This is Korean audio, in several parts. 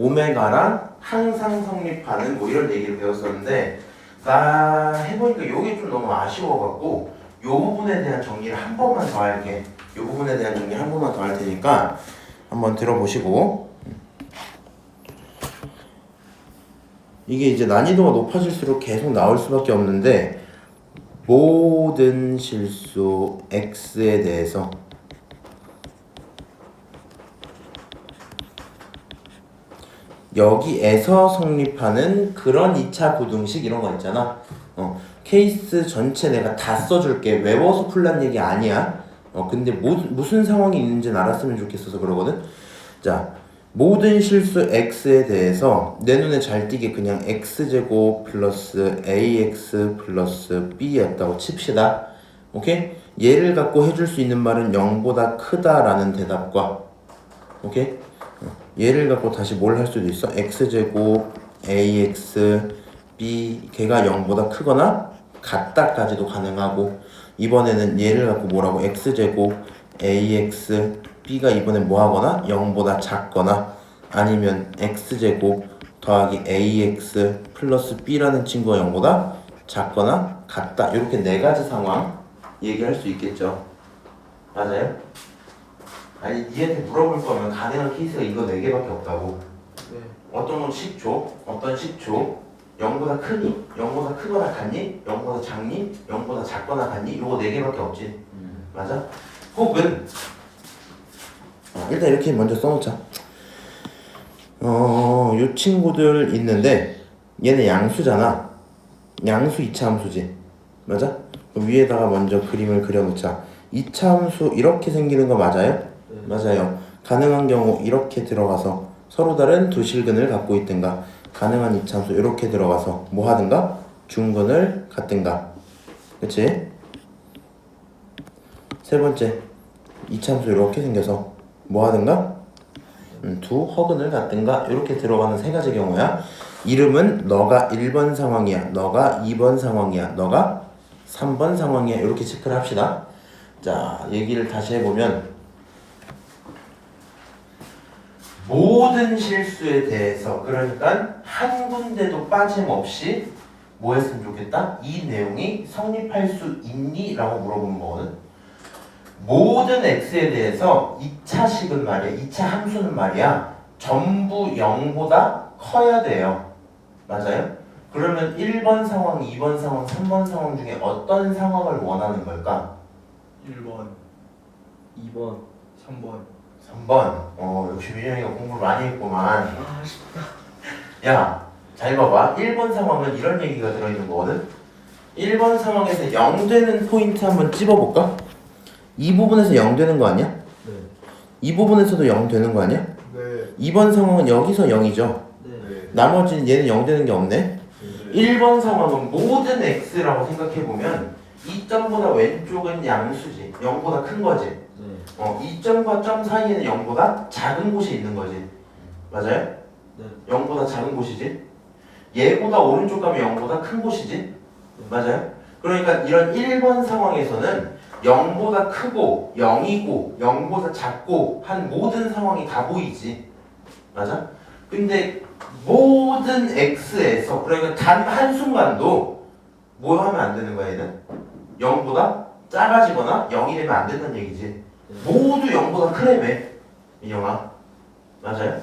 오메가랑 항상 성립하는 뭐 이런 얘기를 배웠었는데 나 해보니까 이게 좀 너무 아쉬워갖고 이 부분에 대한 정리를 한 번만 더 할게. 이 부분에 대한 정리를 한 번만 더 할 테니까 한번 들어보시고 이게 이제 난이도가 높아질수록 계속 나올 수밖에 없는데 모든 실수 x에 대해서 여기에서 성립하는 그런 2차 부등식 이런 거 있잖아. 케이스 전체 내가 다 써줄게. 외워서 풀란 얘기 아니야. 근데 무슨 상황이 있는지는 알았으면 좋겠어서 그러거든. 자, 모든 실수 x에 대해서 내 눈에 잘 띄게 그냥 x제곱 플러스 ax 플러스 b였다고 칩시다. 오케이? 얘를 갖고 해줄 수 있는 말은 0보다 크다라는 대답과 오케이? 얘를 갖고 다시 뭘 할 수도 있어? x제곱 ax b 걔가 0보다 크거나 같다까지도 가능하고 이번에는 얘를 갖고 뭐라고 x제곱 ax b가 이번엔 뭐 하거나 0보다 작거나 아니면 x제곱 더하기 ax 플러스 b라는 친구가 0보다 작거나 같다 이렇게 네 가지 상황 얘기할 수 있겠죠. 맞아요? 아니 니한테 물어볼 거면 가능한 케이스가 이거 4개밖에 없다고. 네. 어떤 건 10초, 어떤 10초 0보다 크니? 0보다 크거나 같니? 0보다 작니? 0보다 작거나 같니? 요거 4개밖에 없지. 맞아? 혹은 일단 이렇게 먼저 써놓자. 요 친구들 있는데 얘는 양수잖아. 양수 2차 함수지. 맞아? 그럼 위에다가 먼저 그림을 그려놓자. 2차 함수 이렇게 생기는 거 맞아요? 네. 맞아요. 가능한 경우 이렇게 들어가서 서로 다른 두 실근을 갖고 있든가 가능한 2차 함수 이렇게 들어가서 뭐 하든가 중근을 갖든가. 그치? 세 번째 2차 함수 이렇게 생겨서 뭐 하든가 두 허근을 갖든가 이렇게 들어가는 세 가지 경우야. 이름은 너가 1번 상황이야, 너가 2번 상황이야, 너가 3번 상황이야 이렇게 체크를 합시다. 자, 얘기를 다시 해보면 모든 실수에 대해서 그러니까 한 군데도 빠짐없이 뭐 했으면 좋겠다? 이 내용이 성립할 수 있니? 라고 물어보는 거거든. 모든 x에 대해서 2차식은 말이야, 2차 함수는 말이야 전부 0보다 커야 돼요. 맞아요? 그러면 1번 상황, 2번 상황, 3번 상황 중에 어떤 상황을 원하는 걸까? 1번, 2번, 3번. 3번. 역시 민영이가 공부를 많이 했구만. 아쉽다. 야, 잘 봐봐. 1번 상황은 이런 얘기가 들어있는 거거든. 1번 상황에서 0 되는 포인트 한번 찝어볼까? 이 부분에서 0 되는 거 아니야? 네. 이 부분에서도 0 되는 거 아니야? 네. 2번 상황은 여기서 0이죠. 네. 나머지는 얘는 0 되는 게 없네. 네. 1번 상황은 모든 x라고 생각해보면 이 점보다 왼쪽은 양수지. 0보다 큰 거지. 네. 이 점과 점 사이에는 0보다 작은 곳이 있는 거지. 맞아요? 네. 0보다 작은 곳이지. 얘보다 오른쪽 가면 0보다 큰 곳이지. 맞아요? 그러니까 이런 1번 상황에서는 0보다 크고 0이고 0보다 작고 한 모든 상황이 다 보이지. 맞아? 근데 모든 x에서 그러니까 단 한순간도 뭐 하면 안 되는 거야 얘는? 0보다 작아지거나 0이 되면 안 된다는 얘기지. 모두 0보다 크래며 민영아. 맞아요?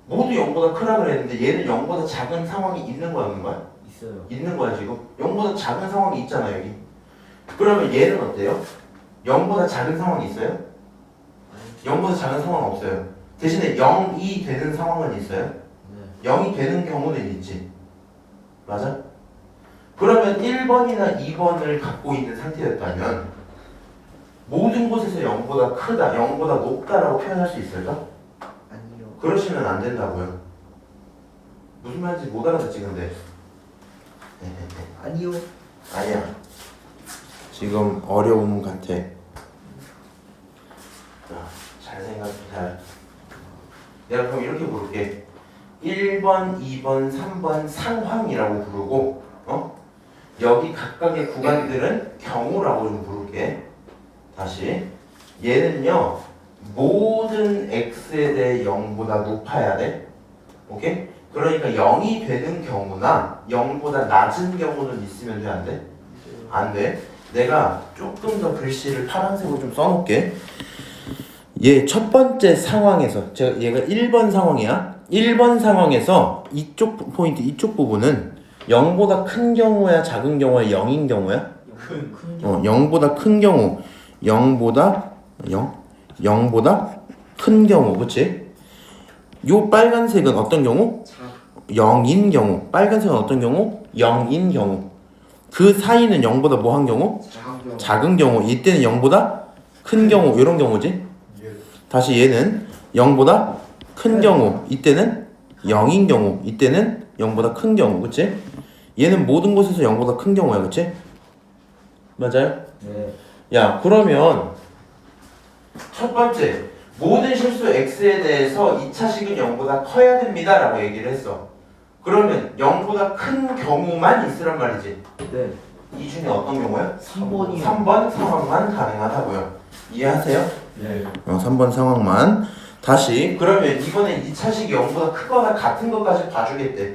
모두 0보다 크라 그랬는데 얘는 0보다 작은 상황이 있는 거야 없는 거야? 있어요. 있는 거야 지금. 0보다 작은 상황이 있잖아 여기. 그러면 얘는 어때요? 0보다 작은 상황이 있어요? 0보다 작은 상황은 없어요. 대신에 0이 되는 상황은 있어요? 네. 0이 되는 경우는 있지. 맞아? 그러면 1번이나 2번을 갖고 있는 상태였다면 모든 곳에서 0보다 크다, 0보다 높다라고 표현할 수 있을까? 아니요. 그러시면 안 된다고요. 무슨 말인지 못 알아듣지 근데. 아니요. 아니야. 지금 어려움 같아. 자, 잘 생각해. 잘. 내가 그럼 이렇게 부를게. 1번, 2번, 3번 상황이라고 부르고 여기 각각의 구간들은 경우라고 좀 부를게. 다시. 얘는요. 모든 x에 대해 0보다 높아야 돼. 오케이? 그러니까 0이 되는 경우나 0보다 낮은 경우는 있으면 돼, 안 돼? 안 돼. 내가 조금 더 글씨를 파란색으로 좀 써놓을게. 얘 첫 번째 상황에서 얘가 1번 상황이야. 1번 상황에서 이쪽 포인트, 이쪽 부분은 0보다 큰 경우야, 작은 경우야, 0인 경우야? 큰 0보다 큰 경우, 0보다 큰 경우, 그치? 요 빨간색은 어떤 경우? 0인 경우. 빨간색은 어떤 경우? 0인 경우. 그 사이는 0보다 뭐한 경우? 작은 경우. 이때는 0보다 큰 경우. 이런 경우지. 다시 얘는 0보다 큰 경우. 이때는 0인 경우. 이때는 0보다 큰 경우. 그치? 얘는 모든 곳에서 0보다 큰 경우야. 그치? 맞아요? 네. 야, 그러면 첫 번째, 모든 실수 x에 대해서 2차식은 0보다 커야 됩니다 라고 얘기를 했어. 그러면 0보다 큰 경우만 있으란 말이지. 네. 이 중에 어떤 경우요? 3번이요. 3번 상황만 가능하다고요. 이해하세요? 네. 3번 상황만. 다시, 그러면 이번엔 2차식이 0보다 크거나 같은 것까지 봐주겠대.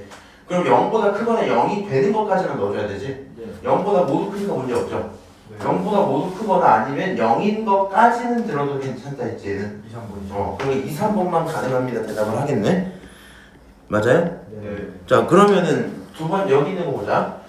그럼 0보다 크거나 0이 되는 것까지만 넣어줘야 되지. 네. 0보다 모두 크니까 문제 없죠. 네. 0보다 모두 크거나 아니면 0인 것까지는 들어도 괜찮다 했지 얘는. 2, 3번이죠. 그럼 2, 3번만 가능합니다 대답을 하겠네. 맞아요? 네. 자, 그러면은 두 번 여기 있는 거 보자.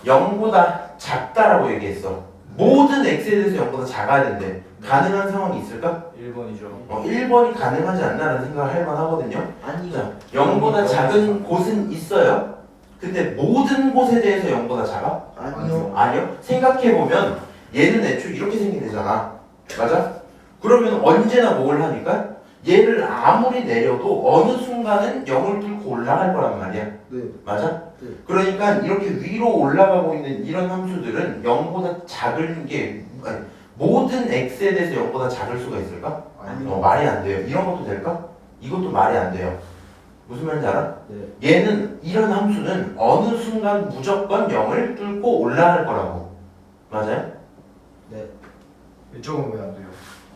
0보다 작다라고 얘기했어. 모든 x에 대해서 0보다 작아야 된대. 가능한 상황이 있을까? 1번이죠. 1번이 가능하지 않나라는 생각을 할 만하거든요. 아니요. 0보다 작은 곳은 있어요. 근데 모든 곳에 대해서 0보다 작아? 아니요. 아니요. 생각해보면 얘는 애초에 이렇게 생기되잖아. 맞아? 그러면 언제나 뭘 하니까? 얘를 아무리 내려도 어느 순간은 0을 뚫고 올라갈 거란 말이야. 네. 맞아? 네. 그러니까 이렇게 위로 올라가고 있는 이런 함수들은 0보다 작은 게 아니, 모든 x에 대해서 0보다 작을 수가 있을까? 아니요. 말이 안 돼요. 이런 것도 될까? 이것도 말이 안 돼요. 무슨 말인지 알아? 네. 얘는 이런 함수는 어느 순간 무조건 0을 뚫고 올라갈 거라고. 맞아요? 네. 이쪽은 왜 안 돼요?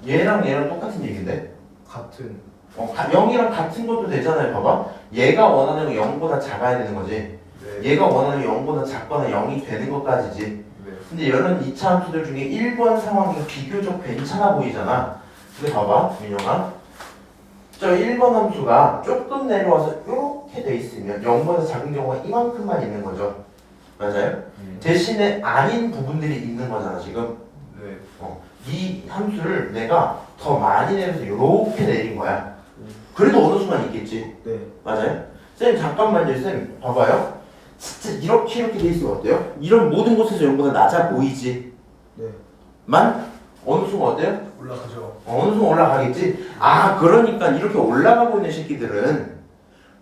얘랑 똑같은 얘기인데. 같은. 0이랑 같은 것도 되잖아요. 봐봐. 얘가 원하는 건 0보다 작아야 되는 거지. 네. 얘가 원하는 건 0보다 작거나 0이 되는 것까지지. 네. 근데 이런 2차 함수들 중에 1번 상황이 비교적 괜찮아 보이잖아. 근데 봐봐, 민영아. 저 1번 함수가 조금 내려와서 이렇게 돼 있으면 0보다 작은 경우가 이만큼만 있는 거죠. 맞아요? 대신에 아닌 부분들이 있는 거잖아, 지금. 네. 이 함수를 내가 더 많이 내려서 이렇게 내린 거야. 그래도 어느 순간 있겠지. 네. 맞아요? 쌤 잠깐만요. 쌤 봐봐요. 진짜 이렇게 돼 있으면 어때요? 이런 모든 곳에서 0보다 낮아 보이지. 네. 만 어느 순간 어때요? 올라가죠. 어느 순간 올라가겠지. 아, 그러니까 이렇게 올라가고 있는 새끼들은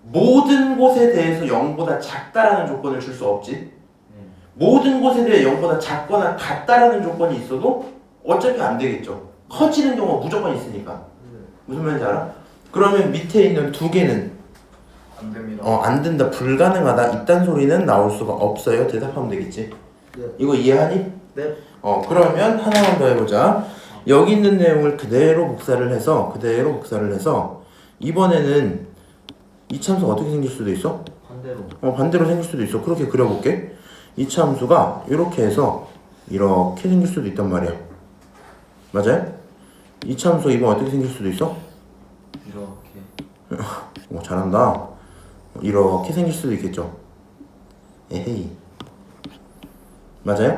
모든 곳에 대해서 0보다 작다라는 조건을 줄 수 없지. 모든 곳에 대해 0보다 작거나 같다라는 조건이 있어도 어차피 안 되겠죠. 커지는 경우가 무조건 있으니까. 무슨 말인지 알아? 그러면 밑에 있는 두 개는 안 됩니다. 안 된다, 불가능하다, 이딴 소리는 나올 수가 없어요. 대답하면 되겠지. 네. 이거 이해하니? 네. 그러면 하나만 더 해보자. 여기 있는 내용을 그대로 복사를 해서 이번에는 이 참수가 어떻게 생길 수도 있어? 반대로. 반대로 생길 수도 있어. 그렇게 그려볼게. 이 참수가 이렇게 해서 이렇게 생길 수도 있단 말이야. 맞아요? 이 참수 이번 어떻게 생길 수도 있어? 이렇게. 잘한다. 이렇게 생길 수도 있겠죠. 에헤이. 맞아요?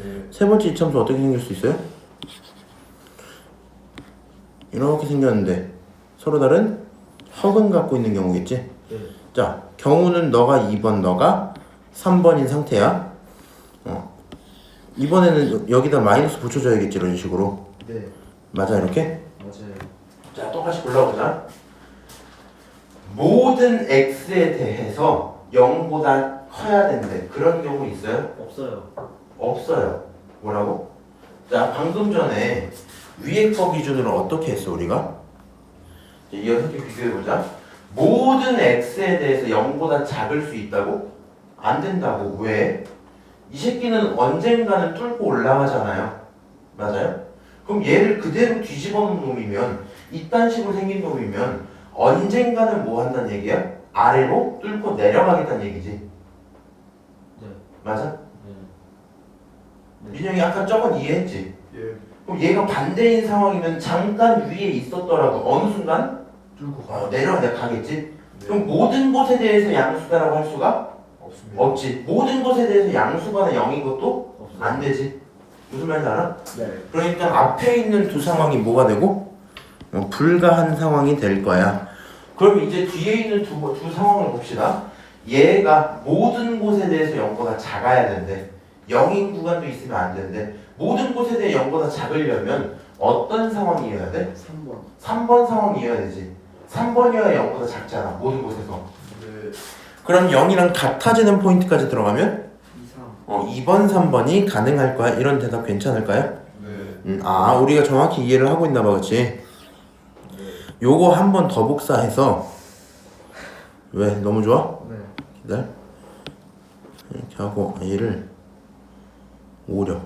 네. 세 번째 이참수 어떻게 생길 수 있어요? 이렇게 생겼는데 서로 다른 허근 갖고 있는 경우겠지? 네. 자, 경우는 너가 2번, 너가 3번인 상태야. 이번에는 여기다 마이너스 붙여줘야겠지, 이런 식으로. 네. 맞아, 이렇게? 맞아요. 자, 똑같이 골라보자. 모든 x에 대해서 0보다 커야 되는데 그런 경우 있어요? 없어요. 없어요. 뭐라고? 자, 방금 전에 위에 거 기준으로 어떻게 했어, 우리가? 이어서 비교해보자. 모든 x에 대해서 0보다 작을 수 있다고? 안 된다고. 왜? 이 새끼는 언젠가는 뚫고 올라가잖아요. 맞아요? 그럼 얘를 그대로 뒤집어 놓은 놈이면 이딴 식으로 생긴 놈이면 언젠가는 뭐 한다는 얘기야? 아래로 뚫고 내려가겠다는 얘기지. 네. 맞아? 네. 민영이 아까 저건 이해했지? 예. 그럼 얘가 반대인 상황이면 잠깐 위에 있었더라도 어느 순간 뚫고 내려가겠지? 네. 그럼 모든 곳에 대해서 양수다라고 할 수가 없습니다. 없지. 모든 것에 대해서 양수거나 0인 것도 없어요. 안 되지. 무슨 말인지 알아? 네. 그러니까 앞에 있는 두 상황이 뭐가 되고? 불가한 상황이 될 거야. 그럼 이제 뒤에 있는 두 상황을 봅시다. 얘가 모든 곳에 대해서 0보다 작아야 된대. 0인 구간도 있으면 안 된대. 모든 곳에 대해 0보다 작으려면 어떤 상황이어야 돼? 3번. 3번 상황이어야 되지. 3번이어야 0보다 작잖아. 모든 곳에서. 네. 그럼 0이랑 같아지는 포인트까지 들어가면 2, 3. 2번, 3번이 가능할 거야. 이런 대답 괜찮을까요? 네. 우리가 정확히 이해를 하고 있나 봐, 그치? 요거 한 번 더 복사해서 왜? 너무 좋아? 네. 기다려. 이렇게 하고 얘를 오려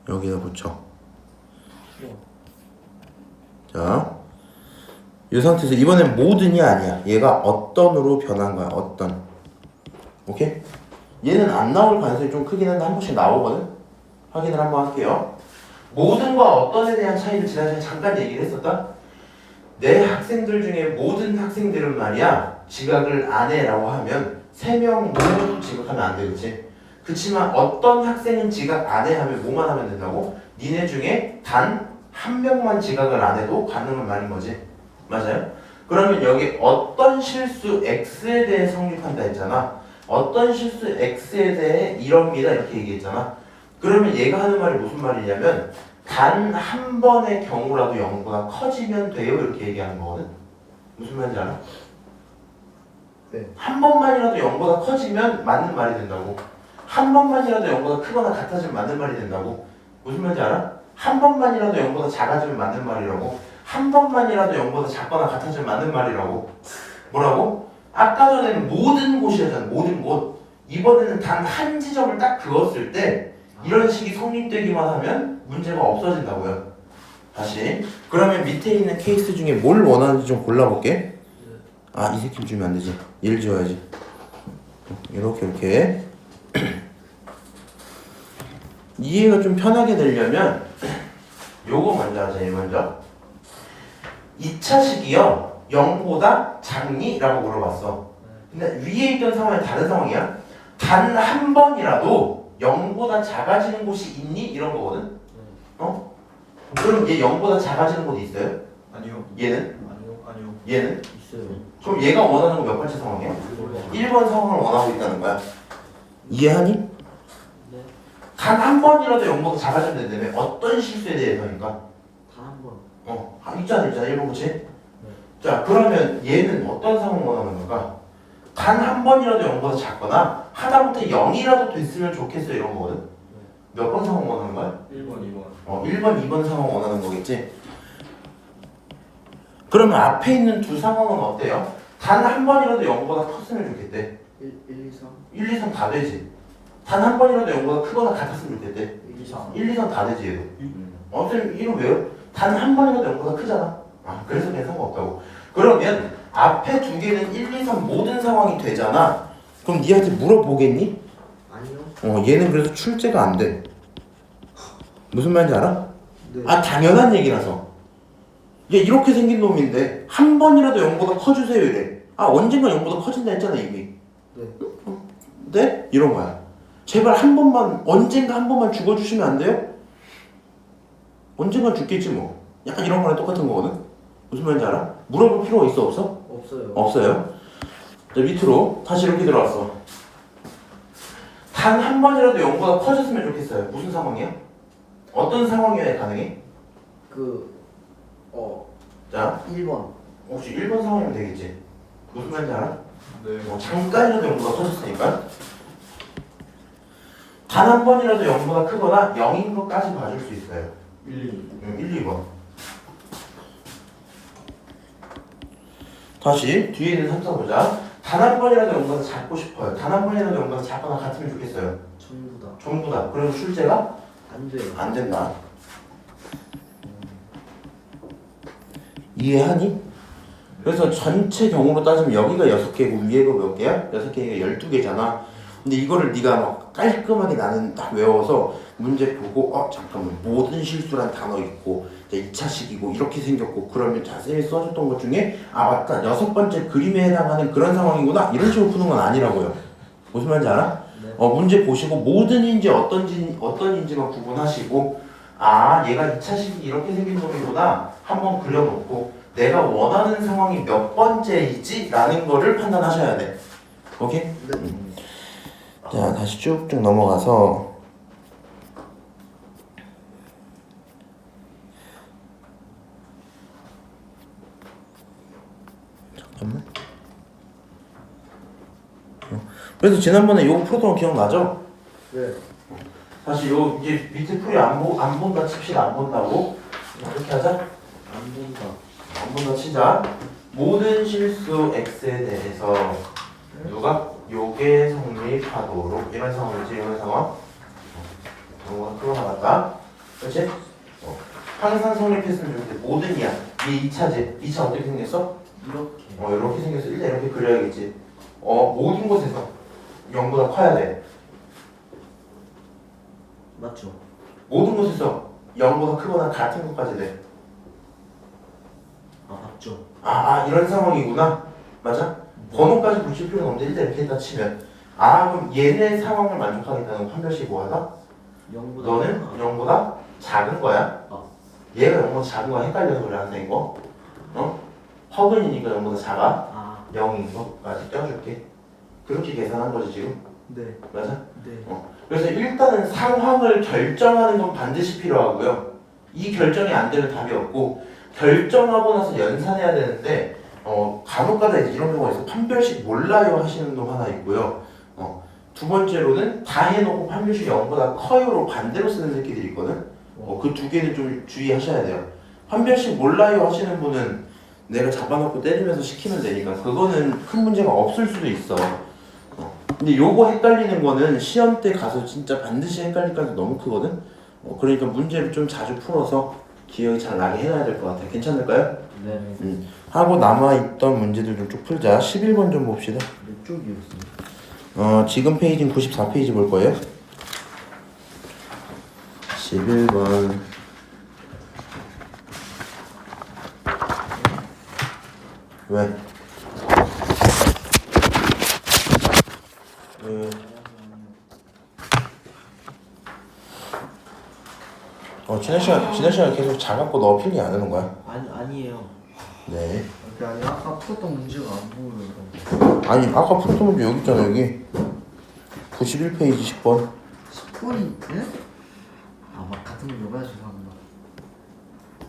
여기다 붙여. 자, 이 상태에서 이번엔 모든이 아니야. 얘가 어떤으로 변한 거야. 어떤. 오케이? 얘는 안 나올 가능성이 좀 크긴 한데 한 번씩 나오거든. 확인을 한번 할게요. 모든과 어떤에 대한 차이를 지난 시간에 잠깐 얘기를 했었다. 내 학생들 중에 모든 학생들은 말이야 지각을 안 해라고 하면 3명 모두 지각하면 안 되겠지. 그치만 어떤 학생은 지각 안 해 하면 뭐만 하면 된다고? 니네 중에 단 한 명만 지각을 안 해도 가능한 말인 거지. 맞아요? 그러면 여기 어떤 실수 x에 대해 성립한다 했잖아. 어떤 실수 x에 대해 이럽니다 이렇게 얘기했잖아. 그러면 얘가 하는 말이 무슨 말이냐면 단 한 번의 경우라도 0보다 커지면 돼요 이렇게 얘기하는 거거든. 무슨 말인지 알아? 네. 한 번만이라도 0보다 커지면 맞는 말이 된다고. 한 번만이라도 0보다 크거나 같아지면 맞는 말이 된다고. 무슨 말인지 알아? 한 번만이라도 0보다 작아지면 맞는 말이라고. 한 번만이라도 0보다 작거나 같아지면 맞는 말이라고. 뭐라고? 아까 전에는 모든 곳이었잖아. 모든 곳. 이번에는 단 한 지점을 딱 그었을 때 이런 식이 성립되기만 하면 문제가 없어진다고요. 다시. 그러면 밑에 있는 케이스 중에 뭘 원하는지 좀 골라볼게. 이 새끼를 주면 안 되지. 얘를 지워야지. 이렇게. 이해가 좀 편하게 되려면 요거 먼저 하자. 얘 먼저. 2차식이요. 0보다 작니? 라고 물어봤어. 근데 위에 있던 상황이 다른 상황이야. 단 한 번이라도 0보다 작아지는 곳이 있니? 이런 거거든. 그럼 얘 0보다 작아지는 곳이 있어요? 아니요. 얘는? 아니요. 얘는? 있어요. 그럼 얘가 원하는 건 몇 번째 상황이야? 1번 상황을 원하고 있다는 거야. 이해하니? 네. 단 한 번이라도 0보다 작아지면 된다며. 어떤 실수에 대해서니까? 단 한 번. 있잖아 1번 그치? 자 그러면 얘는 어떤 상황 원하는 건가? 단 한 번이라도 0보다 작거나 하다못해 0이라도 됐으면 좋겠어 이런 거거든. 몇 번 상황 원하는 거야? 1번, 2번. 1번, 2번 상황 원하는 거겠지? 그러면 앞에 있는 두 상황은 어때요? 단 한 번이라도 0보다 컸으면 좋겠대. 1, 2, 3. 1, 2, 3 다 되지. 단 한 번이라도 0보다 크거나 같았으면 좋겠대. 1, 2, 3. 1, 2, 3 다 되지 얘도. 쌤 이름 왜요? 단 한 번이라도 0보다 크잖아. 그래서 그냥 상관없다고. 그러면 앞에 두 개는 1, 2, 3 모든 상황이 되잖아. 그럼 니한테 물어보겠니? 아니요. 얘는 그래서 출제가 안 돼. 무슨 말인지 알아? 네. 당연한 얘기라서. 얘 이렇게 생긴 놈인데 한 번이라도 0보다 커주세요 이래. 언젠가 0보다 커진다 했잖아 이미. 네. 네? 이런 거야. 제발 한 번만 언젠가 한 번만 죽어주시면 안 돼요? 언젠가 죽겠지 뭐. 약간 이런 거랑 똑같은 거거든. 무슨 말인지 알아? 물어볼 필요가 있어 없어? 없어요. 없어요. 자 밑으로 다시 이렇게 들어왔어. 단 한 번이라도 0보다 커졌으면 좋겠어요. 무슨 상황이야? 어떤 상황이어야 가능해? 자 1번. 혹시 1번 상황이면 되겠지? 무슨 말인지 알아? 네. 잠깐이라도 0보다 커졌으니까 단 한 번이라도 0보다 크거나 0인 것까지 봐줄 수 있어요. 1, 2번. 다시 뒤에 있는 3, 4 보자. 단 한 번이라도 0보다 작고 싶어요. 단 한 번이라도 0보다 작거나 같으면 좋겠어요. 전부 다. 전부 다. 그래서 출제가 안 돼요. 안 된다. 이해하니? 그래서 전체 경우로 따지면 여기가 6개고 위에가 몇 개야? 6개가 12개잖아. 근데 이거를 네가 막 깔끔하게 나는 딱 외워서 문제 보고 잠깐만 모든 실수란 단어 있고 2차식이고 이렇게 생겼고 그러면 자세히 써줬던 것 중에 맞다 6번째 그림에 해당하는 그런 상황이구나 이런 식으로 푸는 건 아니라고요. 무슨 말인지 알아? 네. 문제 보시고 모든 인지 어떤 인지만 구분하시고 얘가 2차식이 이렇게 생긴 놈이구나 한번 그려놓고 내가 원하는 상황이 몇 번째이지? 라는 거를 판단하셔야 돼. 오케이? 네. 자, 다시 쭉쭉 넘어가서 잠깐만. 그래서 지난번에 요거 풀었던 거 기억나죠? 네. 다시 요 이제 밑에 풀이 안 본다 칩시다. 안 본다고. 이렇게 하자. 안 본다. 안 본다 치자. 모든 실수 x에 대해서 누가 요게 성립하도록 이런 상황이지. 이런 상황. 경우가 풀어나갔다. 그렇지? 항상 성립했으면 좋겠는데 모든 이야. 이 2차지. 2차 어떻게 생겼어? 이렇게. 이렇게 생겼어. 일단 이렇게 그려야겠지. 모든 곳에서 0보다 커야 돼. 맞죠? 모든 곳에서 0보다 크거나 같은 것까지 돼. 맞죠? 이런 상황이구나. 맞아? 번호까지 붙일 필요는 없는데 일단 이렇게 다 치면 그럼 얘네 상황을 만족하겠다는 판별식이 뭐하다? 0보다 너는 0보다 작은 거야. 얘가 0보다 작은 거야. 헷갈려서 그래 항상 이거. 허근이니까 0보다 작아. 0인 거까지 껴줄게. 그렇게 계산한 거지 지금. 네. 맞아? 네. 그래서 일단은 상황을 결정하는 건 반드시 필요하고요. 이 결정이 안 되면 답이 없고 결정하고 나서 연산해야 되는데 간혹가다 이제 이런 경우가 있어. 판별식 몰라요 하시는 놈 하나 있고요. 두 번째로는 다 해놓고 판별식이 0보다 커요로 반대로 쓰는 새끼들이 있거든. 그 두 개는 좀 주의하셔야 돼요. 판별식 몰라요 하시는 분은 내가 잡아놓고 때리면서 시키면 되니까 그거는 큰 문제가 없을 수도 있어. 근데 요거 헷갈리는 거는 시험 때 가서 진짜 반드시 헷갈릴 가능성이 너무 크거든. 그러니까 문제를 좀 자주 풀어서 기억이 잘 나게 해놔야 될 것 같아. 괜찮을까요? 네. 하고 남아있던 문제들 좀 쭉 풀자. 11번 좀 봅시다. 몇 쪽이었어요? 지금 페이지는 94페이지 볼 거예요. 11번. 왜? 지난 시간에 계속 작았고 너 필기 안 하는 거야? 아니에요. 네. 그게 아니라 아까 풀었던 문제가 안 보여요. 아니 아까 풀었던 문제 여기 있잖아 여기. 91페이지 10번. 10번이 네? 막 같은 거 읽어야 죄송합니다.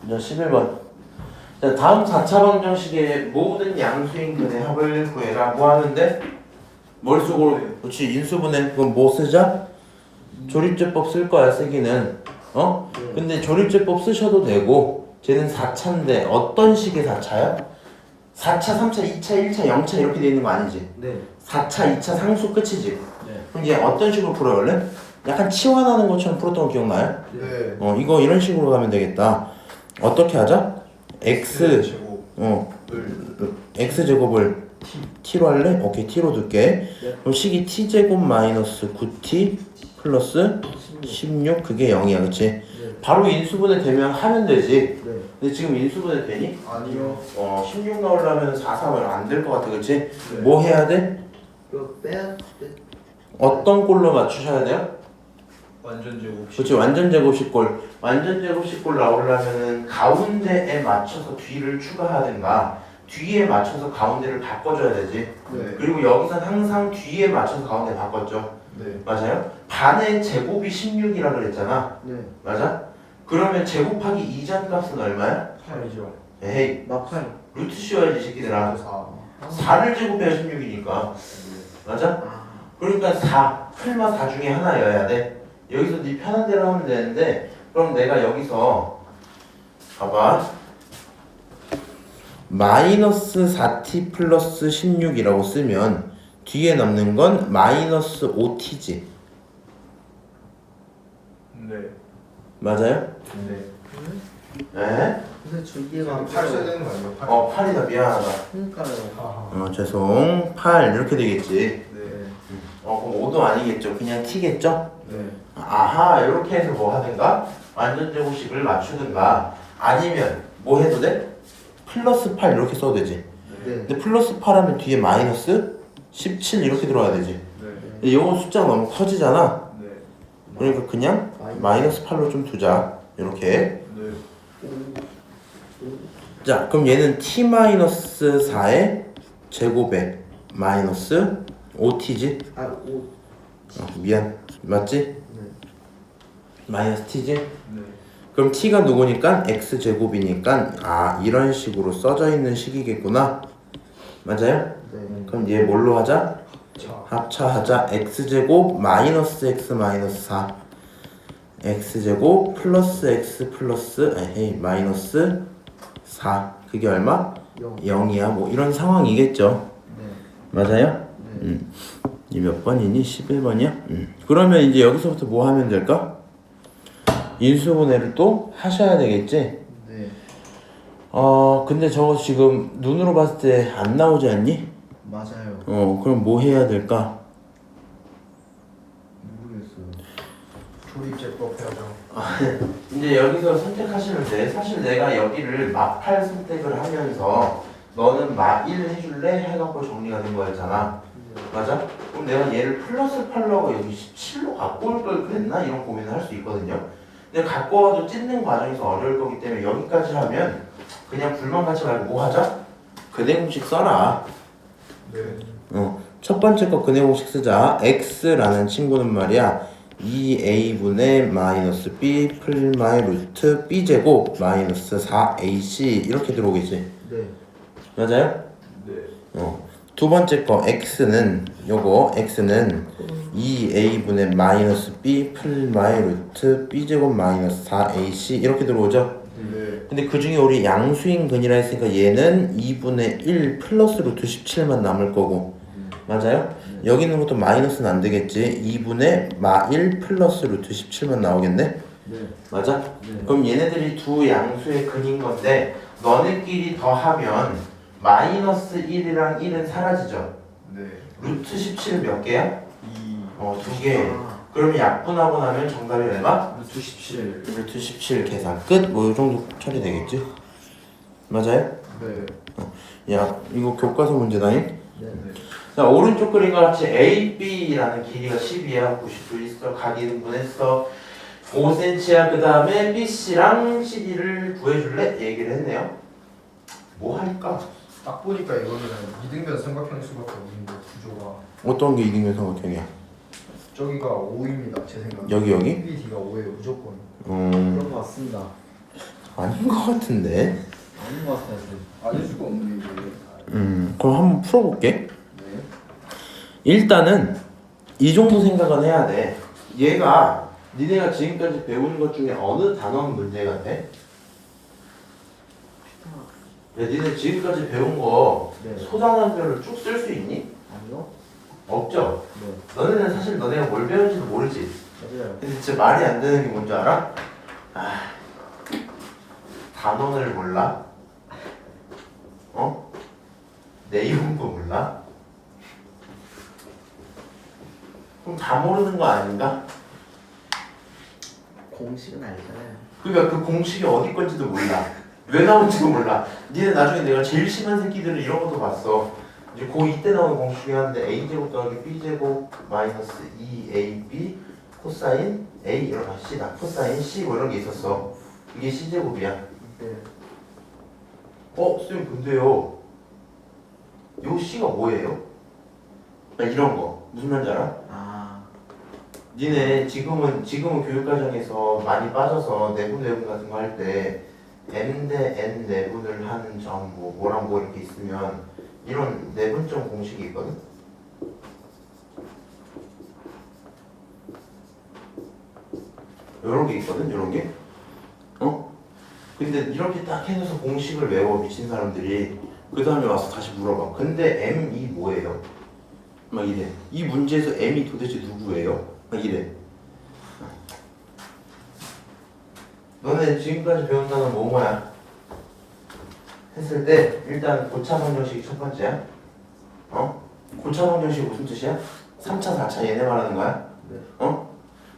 자 11번. 자 다음 4차 방정식의 모든 양수인근의 합을 구해라고 하는데 머릿속으로 그렇지 인수분해 그럼 뭐 쓰자? 조립제법 쓸 거야 쓰기는. 근데 조립제법 쓰셔도 되고 쟤는 4차인데 어떤 식의 4차야? 4차, 3차, 2차, 1차, 0차 이렇게 돼 있는 거 아니지? 네. 4차, 2차 상수 끝이지? 네. 그럼 이제 어떤 식으로 풀어볼래? 약간 치환하는 것처럼 풀었던 거 기억나요? 네. 이거 이런 식으로 가면 되겠다. 어떻게 하자? 제곱. x제곱을 t로 할래? 오케이 t로 둘게. 네. 그럼 식이 t제곱 마이너스 9t 플러스 16 그게 0이야 그치? 네. 바로 인수분해 되면 하면 되지. 네. 근데 지금 인수분해 되니? 아니요. 16 넣으려면 4, 3은 안 될 것 같아 그치? 네. 뭐 해야 돼? 이거 빼. 어떤 꼴로 맞추셔야 돼요? 완전 제곱. 그치 완전 제곱식꼴. 완전 제곱식꼴 나오려면은 가운데에 맞춰서 뒤를 추가하든가 뒤에 맞춰서 가운데를 바꿔줘야 되지. 네. 그리고 여기선 항상 뒤에 맞춰서 가운데 바꿨죠. 네. 맞아요? 반의 제곱이 16이라 그랬잖아. 네. 맞아? 그러면 제곱하기 이전 값은 얼마야? 8이죠. 에이 마팔. 루트 씌워야지 새끼들아. 4. 4를 제곱해야 16이니까. 맞아? 그러니까 4 풀마 4 중에 하나여야 돼. 여기서 네 편한 대로 하면 되는데 그럼 내가 여기서 봐봐 마이너스 4t 플러스 16이라고 쓰면 뒤에 남는 건 마이너스 5t지 네. 맞아요? 네. 에? 근데 저 이해가 8 써야 되는 거 아니에요? 8. 8이다 미안하다. 그러니까요. 아하. 죄송 8 이렇게 되겠지. 네. 그럼 5도 아니겠죠. 그냥 t겠죠? 네. 아하 이렇게 해서 뭐 하든가 완전제곱식을 맞추든가 아니면 뭐 해도 돼? 플러스 8 이렇게 써도 되지. 네. 근데 플러스 8 하면 뒤에 마이너스 17 이렇게 들어와야 되지. 네. 근데 이거 숫자가 너무 커지잖아. 네. 그러니까 그냥 마이너스 8로 좀 두자. 이렇게. 네. 자 그럼 얘는 t-4의 제곱에 마이너스 5t지? 아, 오. 미안 맞지? 네. 마이너스 t지? 네. 그럼 t가 누구니까? x제곱이니까 이런 식으로 써져 있는 식이겠구나. 맞아요? 네. 그럼 얘 뭘로 하자? 자. 합차하자. x제곱 마이너스 x 마이너스 4 x제곱 플러스 x 플러스 마이너스 4 그게 얼마? 0이야. 뭐 이런 상황이겠죠. 네. 맞아요? 네. 이 몇 번이니? 11번이야? 그러면 이제 여기서부터 뭐 하면 될까? 인수분해를 또 하셔야 되겠지? 네. 근데 저거 지금 눈으로 봤을 때 안 나오지 않니? 맞아요. 그럼 뭐 해야 될까? 모르겠어요. 조립제법 해야죠. 이제 여기서 선택하시면 돼. 사실 내가 여기를 마8 선택을 하면서 너는 마1 해줄래? 해갖고 정리가 된 거였잖아. 맞아? 그럼 내가 얘를 플러스 8로 여기 17로 갖고 올 걸 그랬나? 이런 고민을 할 수 있거든요. 근데 갖고 와도 찢는 과정에서 어려울 거기 때문에 여기까지 하면 그냥 불만 갖지 말고 뭐 하자? 근해 공식 써라. 네. 첫 번째 거 근해 공식 쓰자. x라는 친구는 말이야 2a분의 마이너스 b 플마이 루트 b제곱 마이너스 4ac 이렇게 들어오겠지. 네. 맞아요? 네. 두 번째 거 x는 요거 x는 2a분의 마이너스 b 플마이 루트 b제곱 마이너스 4ac 이렇게 들어오죠? 네. 근데 그 중에 우리 양수인 근이라 했으니까 얘는 2분의 1 플러스 루트 17만 남을 거고 맞아요? 여기 있는 것도 마이너스는 안 되겠지. 2분의 마1 플러스 루트 17만 나오겠네? 네. 맞아? 네. 그럼 얘네들이 두 양수의 근인 건데 너네끼리 더하면 마이너스 1이랑 1은 사라지죠? 네. 루트 17은 몇 개야? 2. 두 개. 그러면 약분하고 나면 정답이 얼마? 루트 17. 루트 17 계산 끝? 뭐 이 정도 처리되겠지? 맞아요? 네. 야 이거 교과서 문제다잉? 네. 네. 자 오른쪽 그림과 같이 AB라는 길이가 10이야. 90도 있어. 각이 등분했어. 5cm야. 그 다음에 BC랑 CD를 구해줄래? 얘기를 했네요. 뭐 할까? 딱 보니까 이거는 이등변 삼각형 수밖에 없는데 구조가 어떤 게 이등변 삼각형이야? 저기가 5입니다. 제 생각에. 여기? BD가 5예요. 무조건. 그런 거 같습니다. 아닌 것 같은데. 아닌 거 같아요. 아닐 수가 없는 게. 그럼 한번 풀어볼게. 네. 일단은 이 정도 생각은 해야 돼. 얘가 니네가 지금까지 배운 것 중에 어느 단원 문제 같아? 야, 니네 지금까지 배운 거 네. 소단원별로 쭉 쓸 수 있니? 아니요? 없죠? 네. 너네는 사실 너네가 뭘 배운지도 모르지? 맞아요. 근데 진짜 말이 안 되는 게 뭔지 알아? 단원을 몰라? 내용도 몰라? 그럼 다 모르는 거 아닌가? 공식은 알잖아요. 그러니까 그 공식이 어디 건지도 몰라. 왜 나온지도 몰라. 니네 나중에 내가 제일 심한 새끼들은 이런 것도 봤어. 이제 고2 때 나오는 공식 중에 하는데 a제곱 더하기 b제곱 마이너스 2ab 코사인 a 이런 거 c다. 코사인 c 뭐 이런 게 있었어. 이게 c제곱이야. 네. 쌤 근데요. 요 c가 뭐예요? 이런 거 무슨 말인지 알아? 니네 지금은 교육 과정에서 많이 빠져서 내분 같은 거 할 때 m 대 n 내분을 하는 점 뭐랑 뭐 이렇게 있으면 이런 내분점 공식이 있거든. 요런 게 있거든. 요런 게. 근데 이렇게 딱 해놔서 공식을 외워 미친 사람들이 그 다음에 와서 다시 물어봐. 근데 m이 뭐예요? 막 이래. 이 문제에서 m이 도대체 누구예요? 막 이래. 너네 지금까지 배운 단어 뭐야? 했을 때 일단 고차 방정식이 첫 번째야. 고차 방정식이 무슨 뜻이야? 3차, 4차 얘네 말하는 거야? 네.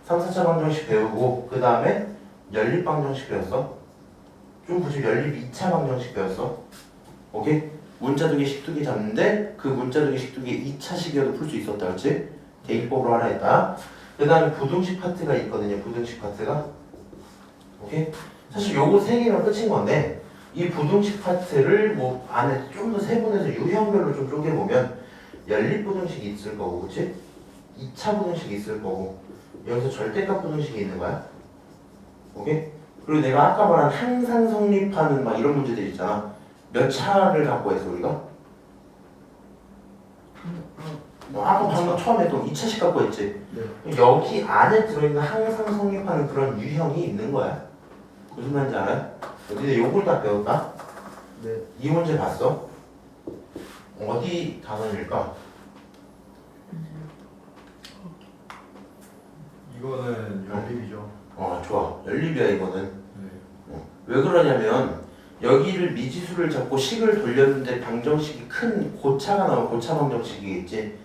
3, 4차 방정식 배우고 그 다음에 연립 방정식 배웠어. 좀 굳이 연립 2차 방정식 배웠어. 오케이? 문자두개 식두개 잡는데 그 문자두개 식두개 2차식이어도 풀 수 있었다. 그렇지? 대입법으로 하라 했다. 그 다음에 부등식 파트가 있거든요. 부등식 파트가. 오케이? 사실 요거 세 개면 끝인 건데 이 부등식 파트를 뭐 안에 좀 더 세분해서 유형별로 좀 쪼개보면 연립 부등식이 있을 거고, 그치? 2차 부등식이 있을 거고, 여기서 절대값 부등식이 있는 거야. 오케이? 그리고 내가 아까 말한 항상 성립하는 막 이런 문제들 있잖아. 몇 차를 갖고 해서 우리가? 아까 방금 처음에 했던 2차식 갖고 했지? 네. 여기 안에 들어있는 항상 성립하는 그런 유형이 있는 거야. 무슨 말인지 알아요? 근데 요걸 다 배웠다? 네. 이 문제 봤어? 어디 단원일까? 이거는 연립이죠. 좋아. 연립이야 이거는. 네. 왜 그러냐면 여기를 미지수를 잡고 식을 돌렸는데 방정식이 큰 고차가 나오면 고차 방정식이겠지.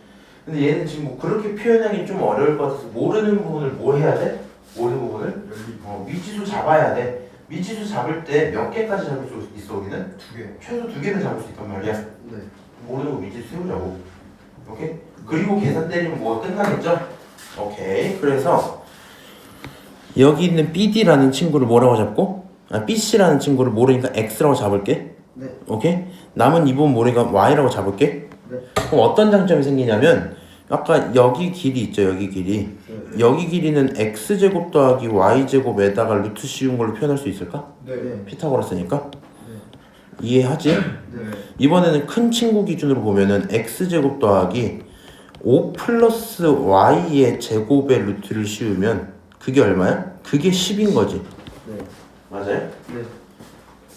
근데 얘는 지금 뭐 그렇게 표현하기 좀 어려울 것 같아서 모르는 부분을 뭐 해야 돼? 모르는 부분을? 연립 미지수 잡아야 돼. 미지수 잡을 때 몇 개까지 잡을 수 있어 우리는? 2개. 최소 2개는 잡을 수 있단 말이야. 네. 모르는 거 미지수 세우자고. 오케이? 그리고 계산 때리면 뭐가 끝나겠죠? 오케이. 그래서 여기 있는 BD라는 친구를 뭐라고 잡고 BC라는 친구를 모르니까 X라고 잡을게. 네. 오케이? 남은 이 부분 모르니까 Y라고 잡을게. 네. 그럼 어떤 장점이 생기냐면 아까 여기 길이 있죠. 여기 길이. 네. 여기 길이는 X제곱 더하기 Y제곱에다가 루트 씌운 걸로 표현할 수 있을까? 네. 피타고라스니까. 네. 이해하지? 네. 이번에는 큰 친구 기준으로 보면은 X제곱 더하기 5 플러스 Y의 제곱의 루트를 씌우면 그게 얼마야? 그게 10인 거지. 네. 맞아요? 네.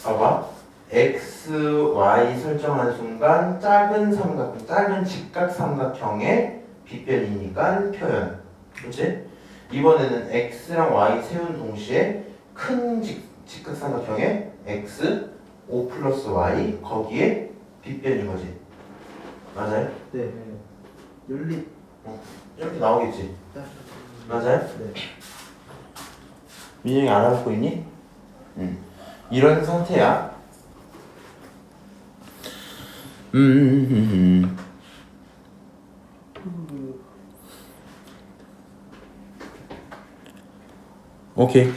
봐봐. X, Y 설정하는 순간 작은 직각삼각형의 빗변이니까 표현. 그렇지? 이번에는 X랑 Y 세운 동시에 큰 직각삼각형의 X, 5 플러스 Y 거기에 빗변인 거지. 맞아요? 네. 연립. 이렇게 나오겠지. 네. 맞아요? 네. 민영이 알아듣고 있니? 응. 이런 상태야. 오케이.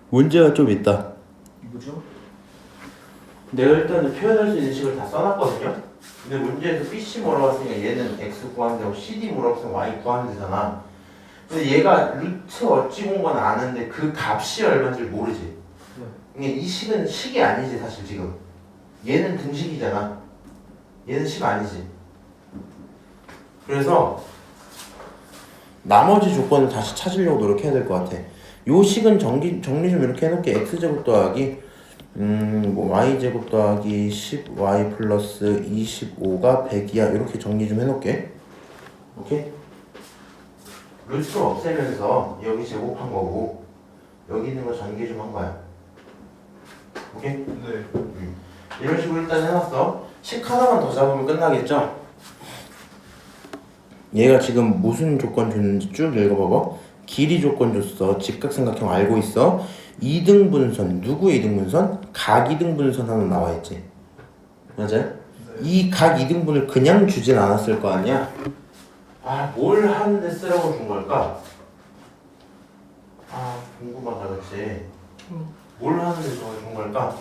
문제가 좀 있다. 뭐죠? 내가 일단은 표현할 수 있는 식을 다 써놨거든요. 근데 문제에서 BC 물어봤으니까 얘는 X 구하면 되고 CD 물어봤으면 Y 구하면 되잖아. 근데 얘가 루트 어찌 본 건 아는데 그 값이 얼마인지 모르지. 그러니까 이 식은 식이 아니지 사실 지금. 얘는 등식이잖아. 얘는 식 아니지. 그래서 나머지 조건을 다시 찾으려고 노력해야 될 것 같아. 요 식은 정리 좀 이렇게 해놓을게. X제곱 더하기 뭐 Y제곱 더하기 10Y 플러스 25가 100이야. 이렇게 정리 좀 해놓을게. 오케이? 루트 없애면서 여기 제곱한 거고 여기 있는 거 전개 좀 한 거야. 오케이? 네. 이런 식으로 일단 해놨어. 식 하나만 더 잡으면 끝나겠죠? 얘가 지금 무슨 조건 줬는지 쭉 읽어봐봐. 길이 조건 줬어. 직각삼각형 알고 있어. 이등분선. 누구의 이등분선? 각 이등분선 하나 나와있지. 맞아요? 네. 이 각 이등분을 그냥 주진 않았을 거 아니야? 뭘 하는데 쓰라고 준 걸까? 궁금하다, 그치? 뭘 하는데 저걸 준 걸까?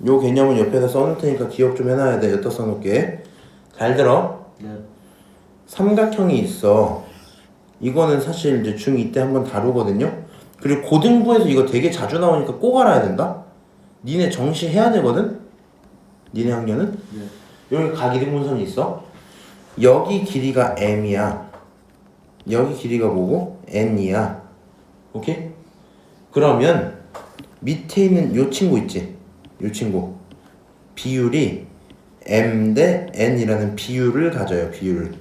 요 개념은 옆에다 써놓을 테니까 기억 좀 해놔야 돼. 여기다 써놓을게. 잘 들어. 네. 삼각형이 있어. 이거는 사실 이제 중2 때 한번 다루거든요. 그리고 고등부에서 이거 되게 자주 나오니까 꼭 알아야 된다. 니네 정시 해야 되거든. 니네 학년은. 네. 여기 각이등분선이 있어. 여기 길이가 m이야. 여기 길이가 뭐고? n이야. 오케이? 그러면 밑에 있는 요 친구 있지? 요 친구 비율이 m 대 n이라는 비율을 가져요. 비율을.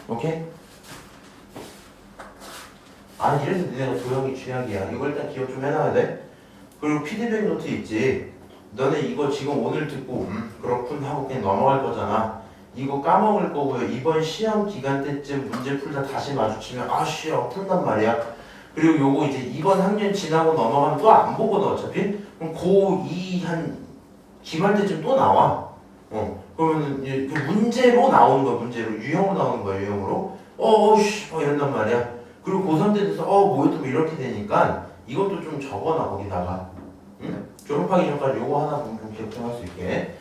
오케이? 아니 이래서 니네가 조형이 취약이야. 이거 일단 기억 좀 해놔야 돼. 그리고 피드백 노트 있지. 너네 이거 지금 오늘 듣고 그렇군 하고 그냥 넘어갈 거잖아. 이거 까먹을 거고요. 이번 시험 기간 때쯤 문제 풀다 다시 마주치면 아씨 푼단 말이야. 그리고 요거 이제 이번 학년 지나고 넘어가면 또 안 보거든 어차피. 그럼 고2 한 기말 때쯤 또 나와. 그러면은 이제 그 문제로 나오는 거야. 문제로 유형으로 나오는 거야. 유형으로. 이런단 말이야. 그리고 고3 때 돼서 뭐였던 이렇게 되니까 이것도 좀 적어놔 거기다가. 졸업하기 전까지 요거 하나 보면 좀 기억 좀 할 수 있게.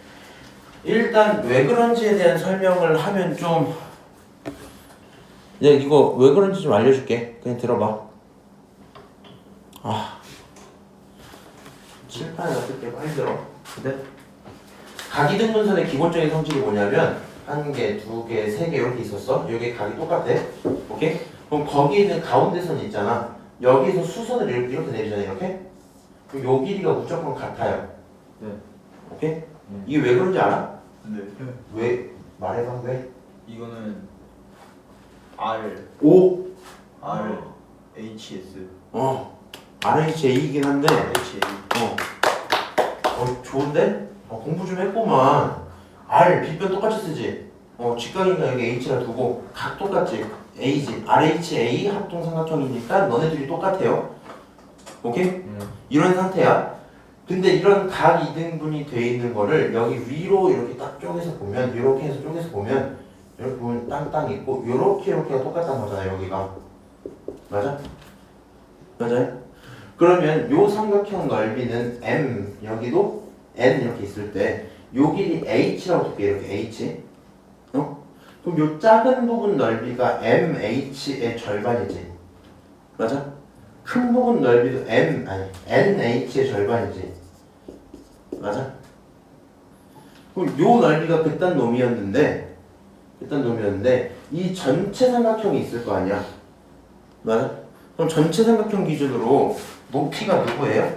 일단 왜 그런지에 대한 설명을 하면 좀 이거 왜 그런지 좀 알려줄게. 그냥 들어봐. 칠판에 넣을 때 빨리 들어. 네. 각이등분선의 기본적인 성질이 뭐냐면 1개, 2개, 3개 이렇게 있었어. 여기 각이 똑같아. 오케이? 그럼 거기에 있는 가운데 선이 있잖아. 여기에서 수선을 이렇게 내리잖아. 이렇게. 그럼 요 길이가 무조건 같아요. 네. 오케이? 이게 왜 그런지 알아? 네. 왜? 말해봐. 왜? 이거는 R O HS RHA이긴 한데 HA 좋은데? 공부 좀 했구만. R, 빗변 똑같이 쓰지? 직각인가 여기 H라 두고 각 똑같지? A지. RHA 합동삼각형이니까 너네들이 똑같아요. 오케이? 이런 상태야. 근데 이런 각 이등분이 돼 있는 거를 여기 위로 이렇게 딱 쪼개서 보면 이렇게 해서 쪼개서 보면 이렇게 보면 땅땅 있고 이렇게가 똑같다는 거잖아요. 여기가. 맞아? 맞아요? 그러면 요 삼각형 넓이는 M, 여기도 N 이렇게 있을 때 요 길이 H라고 둘게. 이렇게 H. 그럼 요 작은 부분 넓이가 MH의 절반이지. 맞아? 큰 부분 넓이도 NH의 절반이지. 맞아? 그럼 요 넓이가 그딴 놈이었는데 이 전체 삼각형이 있을 거 아니야. 맞아? 그럼 전체 삼각형 기준으로 높이가 누구예요?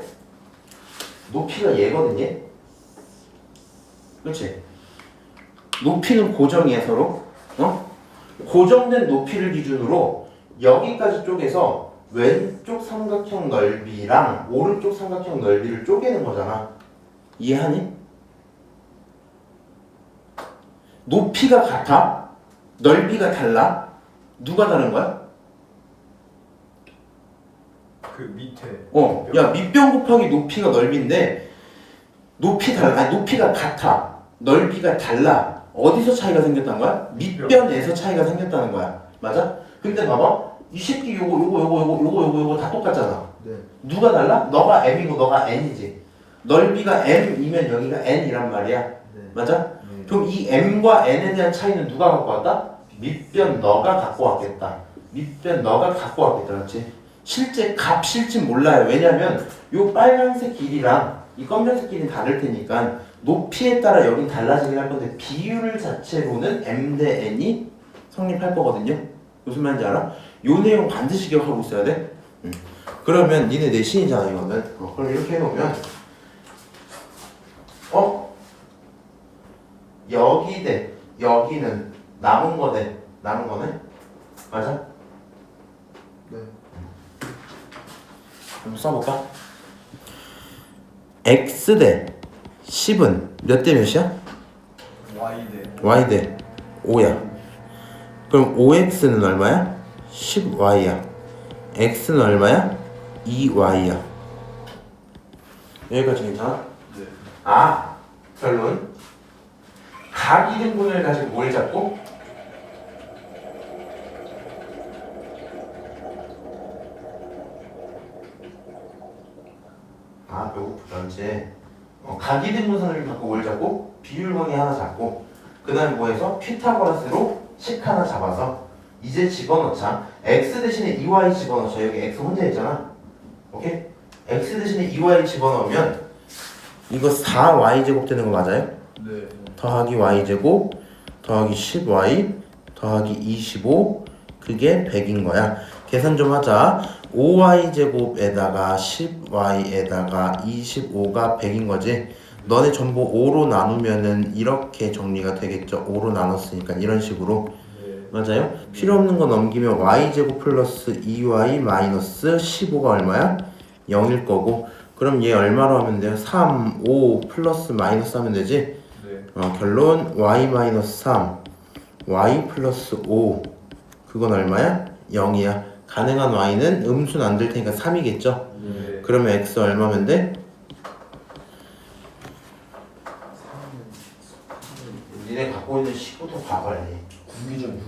높이가 얘거든요. 그렇지? 높이는 고정이야 서로. 고정된 높이를 기준으로 여기까지 쪼개서 왼쪽 삼각형 넓이랑 오른쪽 삼각형 넓이를 쪼개는 거잖아. 이해하니? 높이가 같아? 넓이가 달라? 누가 다른 거야? 그 밑에 야 밑변 곱하기 높이가 넓이인데 높이가 같아. 넓이가 달라. 어디서 차이가 생겼다는 거야? 밑변에서 차이가 생겼다는 거야. 맞아? 근데 봐봐. 이 새끼 요거 다 똑같잖아. 네. 누가 달라? 너가 M이고 너가 N이지. 넓이가 M이면 여기가 N이란 말이야. 네. 맞아? 네. 그럼 이 M과 N에 대한 차이는 누가 갖고 왔다? 밑변 너가 갖고 왔겠다. 밑변 너가 갖고 왔겠다. 그렇지? 실제 값일진 몰라요. 왜냐면 요 빨간색 길이랑 이 검정색 길이는 다를 테니까 높이에 따라 여긴 달라지긴 할 건데 비율 자체로는 M 대 N이 성립할 거거든요. 무슨 말인지 알아? 요 내용 반드시 기억하고 있어야 돼. 그러면 니네 내신이잖아 이거는. 그럼 이렇게 해놓으면 여기 대 여기는 남은 거네. 맞아? 네. 한번 써볼까? x 대 10은 몇 대 몇이야? Y대 y 대 5야. 그럼 5x는 얼마야? 10y야. x는 얼마야? 2y야. 여기까지 괜찮아? 네. 결론. 각 이등분을 가지고 뭘 잡고? 배고프지. 각 이등분선을 갖고 뭘 잡고? 비율번이 하나 잡고 그 다음에 뭐 해서? 피타고라스로 식 하나 잡아서 이제 집어넣자. x 대신에 2y 집어넣자. 여기 x 혼자 있잖아. 오케이? x 대신에 2y 집어넣으면 이거 4y 제곱 되는 거 맞아요? 네. 더하기 y제곱 더하기 10y 더하기 25 그게 100인 거야. 계산 좀 하자. 5y제곱에다가 10y에다가 25가 100인 거지. 너네 전부 5로 나누면은 이렇게 정리가 되겠죠. 5로 나눴으니까 이런 식으로. 네. 맞아요? 필요 없는 거 넘기면 y제곱 플러스 2y 마이너스 15가 얼마야? 0일 거고 그럼 얘 얼마로 하면 돼요? 3, 5 플러스 마이너스 하면 되지? 네. 결론 y 마이너스 3 y 플러스 5 그건 얼마야? 0이야. 가능한 y는 음수는 안 될 테니까 3이겠죠? 네. 그러면 x 얼마면 돼? 니네 갖고 있는 15도 봐봐야 돼. 구기전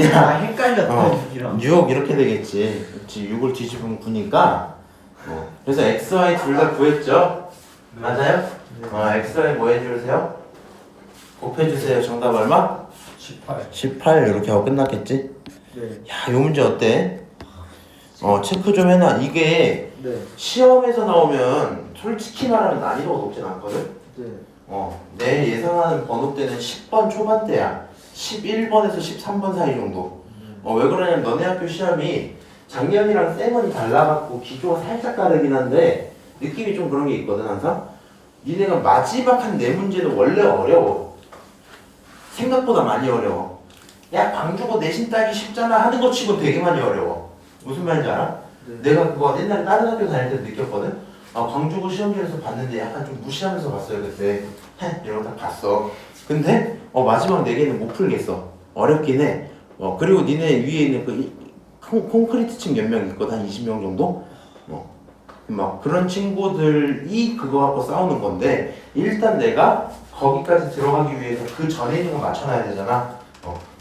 야 헷갈렸다 6이랑 6 이렇게 되겠지. 그렇지. 6을 뒤집으면 9니까. 그래서 x, y 둘 다 구했죠? 맞아요? x, y 뭐 해주세요? 곱해주세요. 정답 얼마? 18. 18 이렇게 하고 끝났겠지? 네. 야, 요 문제 어때? 체크 좀 해놔. 이게 네. 시험에서 나오면 솔직히 말하면 난이도가 높진 않거든? 네. 내 예상하는 번호대는 10번 초반대야. 11번에서 13번 사이 정도. 왜 그러냐면 너네 학교 시험이 작년이랑 쌤은 달라갖고 기조가 살짝 다르긴 한데 느낌이 좀 그런 게 있거든 항상. 니네가 마지막 한 4문제는 원래 어려워. 생각보다 많이 어려워. 야 광주고 내신 따기 쉽잖아 하는 거 치고 되게 많이 어려워. 무슨 말인지 알아? 네. 내가 그거 옛날에 다른 학교 다닐 때 느꼈거든? 광주고 시험지에서 봤는데 약간 좀 무시하면서 봤어요 그때. 이러고 딱 봤어. 근데 마지막 4개는 못 풀겠어. 어렵긴 해. 그리고 니네 위에 있는 콘크리트 층 몇 명 있거든? 한 20명 정도? 막 그런 친구들이 그거 갖고 싸우는 건데 일단 내가 거기까지 들어가기 위해서 그 전에 있는 거 맞춰놔야 되잖아.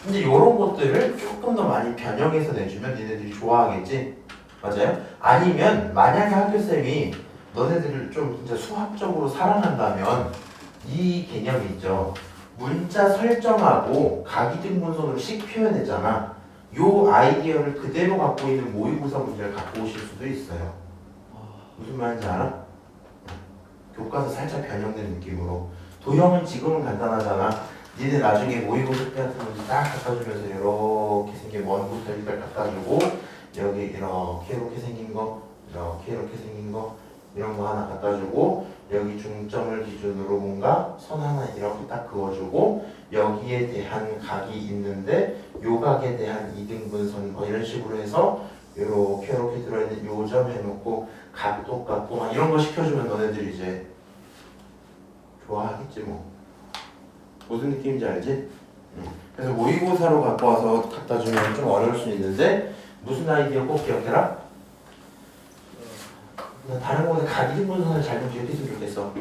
근데 이런 것들을 조금 더 많이 변형해서 내주면 니네들이 좋아하겠지? 맞아요? 아니면 만약에 학교쌤이 너네들을 좀 진짜 수학적으로 사랑한다면 이 개념이 있죠. 문자 설정하고 각이등분선으로 식 표현했잖아. 요 아이디어를 그대로 갖고 있는 모의고사 문제를 갖고 오실 수도 있어요. 무슨 말인지 알아? 교과서 살짝 변형된 느낌으로. 도형은 지금은 간단하잖아. 니네 나중에 모의고사 때 같은 문제 딱 갖다주면서 이렇게 생긴 원부터 일단 갖다주고 여기 이렇게 생긴 거 이렇게 생긴 거 이런 거 하나 갖다주고 여기 중점을 기준으로 뭔가 선 하나 이렇게 딱 그어주고 여기에 대한 각이 있는데 요 각에 대한 이등분선 이런 식으로 해서 이렇게 들어있는 요점 해놓고 각 똑같고 막 이런 거 시켜주면 너네들이 이제 좋아하겠지 뭐. 무슨 느낌인지 알지? 그래서 모의고사로 갖고 와서 갖다 주면 좀 어려울 수 있는데 무슨 아이디어 꼭 기억해라? 다른 거보다 각이등분선을 잘 좀 기억했으면 좋겠어.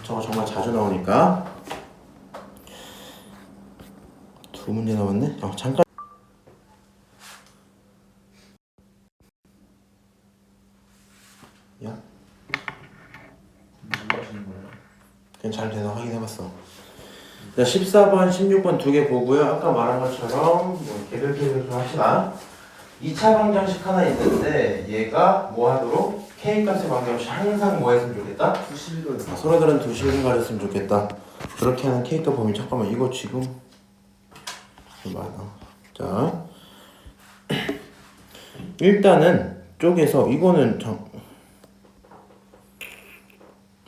저거 정말 자주 나오니까. 2문제 남았네? 잠깐. 야? 뭐 하시는 거예요? 그냥 잘 되나 확인해봤어. 자, 14번, 16번 2개 보고요. 아까 말한 것처럼 개별 좀 합시다. 2차 방정식 하나 있는데 얘가 뭐 하도록? K값의 방정식 항상 뭐 했으면 좋겠다? 두실근 서로들은 두실근 가렸으면 좋겠다. 그렇게 하는 K값 범위 잠깐만 이거 지금 많아. 자 일단은 쪼개서 이거는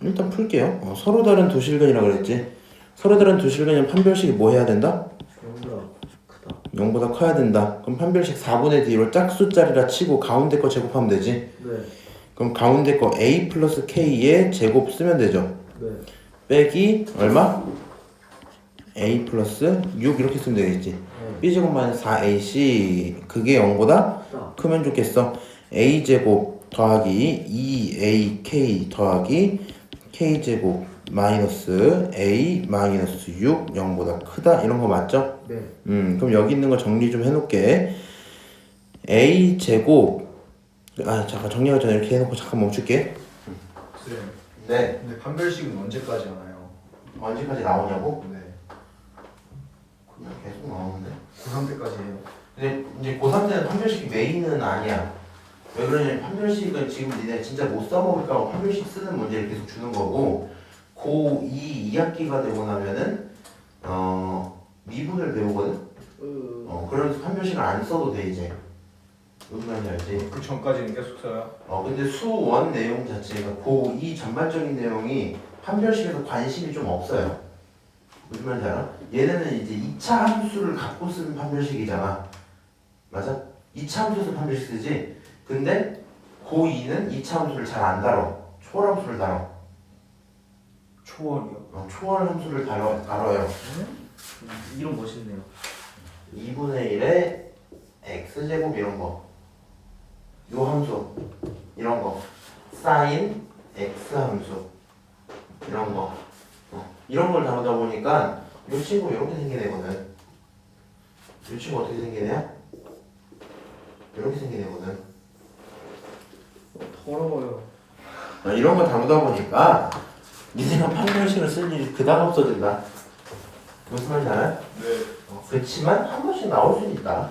일단 풀게요. 서로 다른 두실근이라 그랬지. 서로 다른 두실근이면 판별식이 뭐 해야 된다? 0보다 크다 0보다 커야 된다. 그럼 판별식 4분의 D로 짝수짜리라 치고 가운데 거 제곱하면 되지. 네. 그럼 가운데 거 A 플러스 K의 제곱 쓰면 되죠. 네. 빼기 얼마? A 플러스 6 이렇게 쓰면 되겠지. 네. B제곱 마이너스 4AC 그게 0보다 크다 크면 좋겠어. A제곱 더하기 2AK 더하기 K제곱 마이너스 A 마이너스 6 0보다 크다 이런 거 맞죠? 네. 그럼 여기 있는 거 정리 좀 해놓을게. A제곱 잠깐 정리하기 전에 이렇게 해놓고 잠깐 멈출게. 네. 네. 근데 판별식은 언제까지 하나요? 언제까지 나오냐고? 네. 그냥 계속 나오는데. 고3 때까지 해요. 근데 이제 고3 때는 판별식이 메인은 아니야. 왜 그러냐면 판별식은 지금 니네 진짜 못 써먹을까 봐 판별식 쓰는 문제를 계속 주는 거고 고2 2학기가 되고 나면은 미분을 배우거든? 그러면서 판별식을 안 써도 돼 이제. 무슨 말인지 알지? 그 전까지는 계속 써요? 근데 수원 내용 자체가 고2 전반적인 내용이 판별식에서 관심이 좀 없어요. 무슨 말인지 알아? 얘네는 이제 2차 함수를 갖고 쓰는 판별식이잖아. 맞아? 2차 함수에서 판별식 쓰지? 근데 고2는 2차 함수를 잘 안 다뤄. 초월 함수를 다뤄. 초월이요. 초월 함수를 다뤄요. 이름 멋있네요. 2분의 1에 x제곱 이런 거. 요 함수. 이런 거. 사인 x 함수. 이런 거. 이런 걸 다루다 보니까 요 친구 이렇게 생긴 애거든. 요 친구 어떻게 생긴 애야? 이렇게 생긴 애거든. 더러워요. 이런 거 다루다 보니까 니네가 판별식을 쓸 일이 그닥 없어진다. 무슨 말인지 알아요? 네. 그렇지만 한 번씩 나올 수는 있다.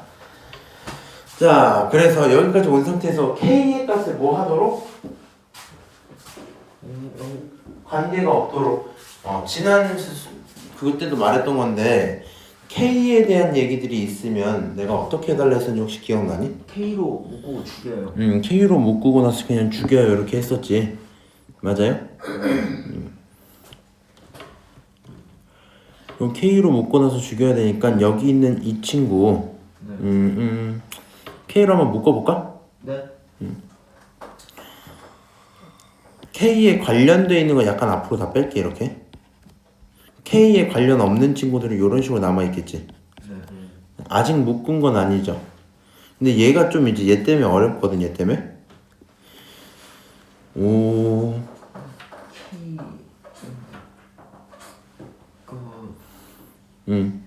자, 그래서 여기까지 온 상태에서 K의 값을 뭐 하도록? 관계가 없도록. 지난 그때도 말했던 건데 K에 대한 얘기들이 있으면 내가 어떻게 해달라 했었는지 혹시 기억나니? K로 묶고 죽여요. K로 묶고 나서 그냥 죽여요 이렇게 했었지. 맞아요? 그럼 K로 묶고 나서 죽여야 되니까 여기 있는 이 친구 네. K로 한번 묶어볼까? 네. K에 관련되어 있는 거 약간 앞으로 다 뺄게 이렇게. K에 관련 없는 친구들은 이런 식으로 남아있겠지. 네. 아직 묶은 건 아니죠. 근데 얘가 좀 이제 얘 때문에 어렵거든. 얘 때문에. 오. K 응.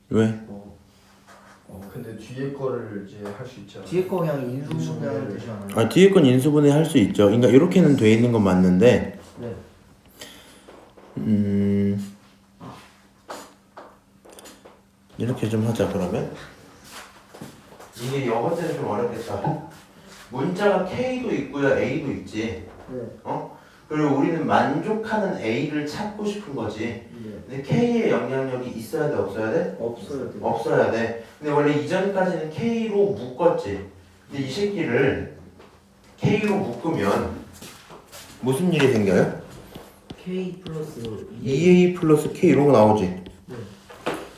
왜? 근데 뒤에 거를 이제 할 수 있잖아. 뒤에 거 그냥 인수분해하면 되지 않아요? 아 뒤에 건 인수분해 할 수 있죠. 그러니까 이렇게는 돼 있는 건 맞는데. 네. 이렇게 좀 하자 그러면. 이게 영어 때는 좀 어렵겠다. 문자가 K도 있고요, A도 있지. 네. 그리고 우리는 만족하는 A를 찾고 싶은 거지. 네. 근데 K의 영향력이 있어야 돼, 없어야 돼? 없어요. 네. 없어야 돼. 근데 원래 이전까지는 K로 묶었지. 근데 이 새끼를 K로 묶으면 무슨 일이 생겨요? K 플러스 2A 플러스 K 이런 거 나오지. 네.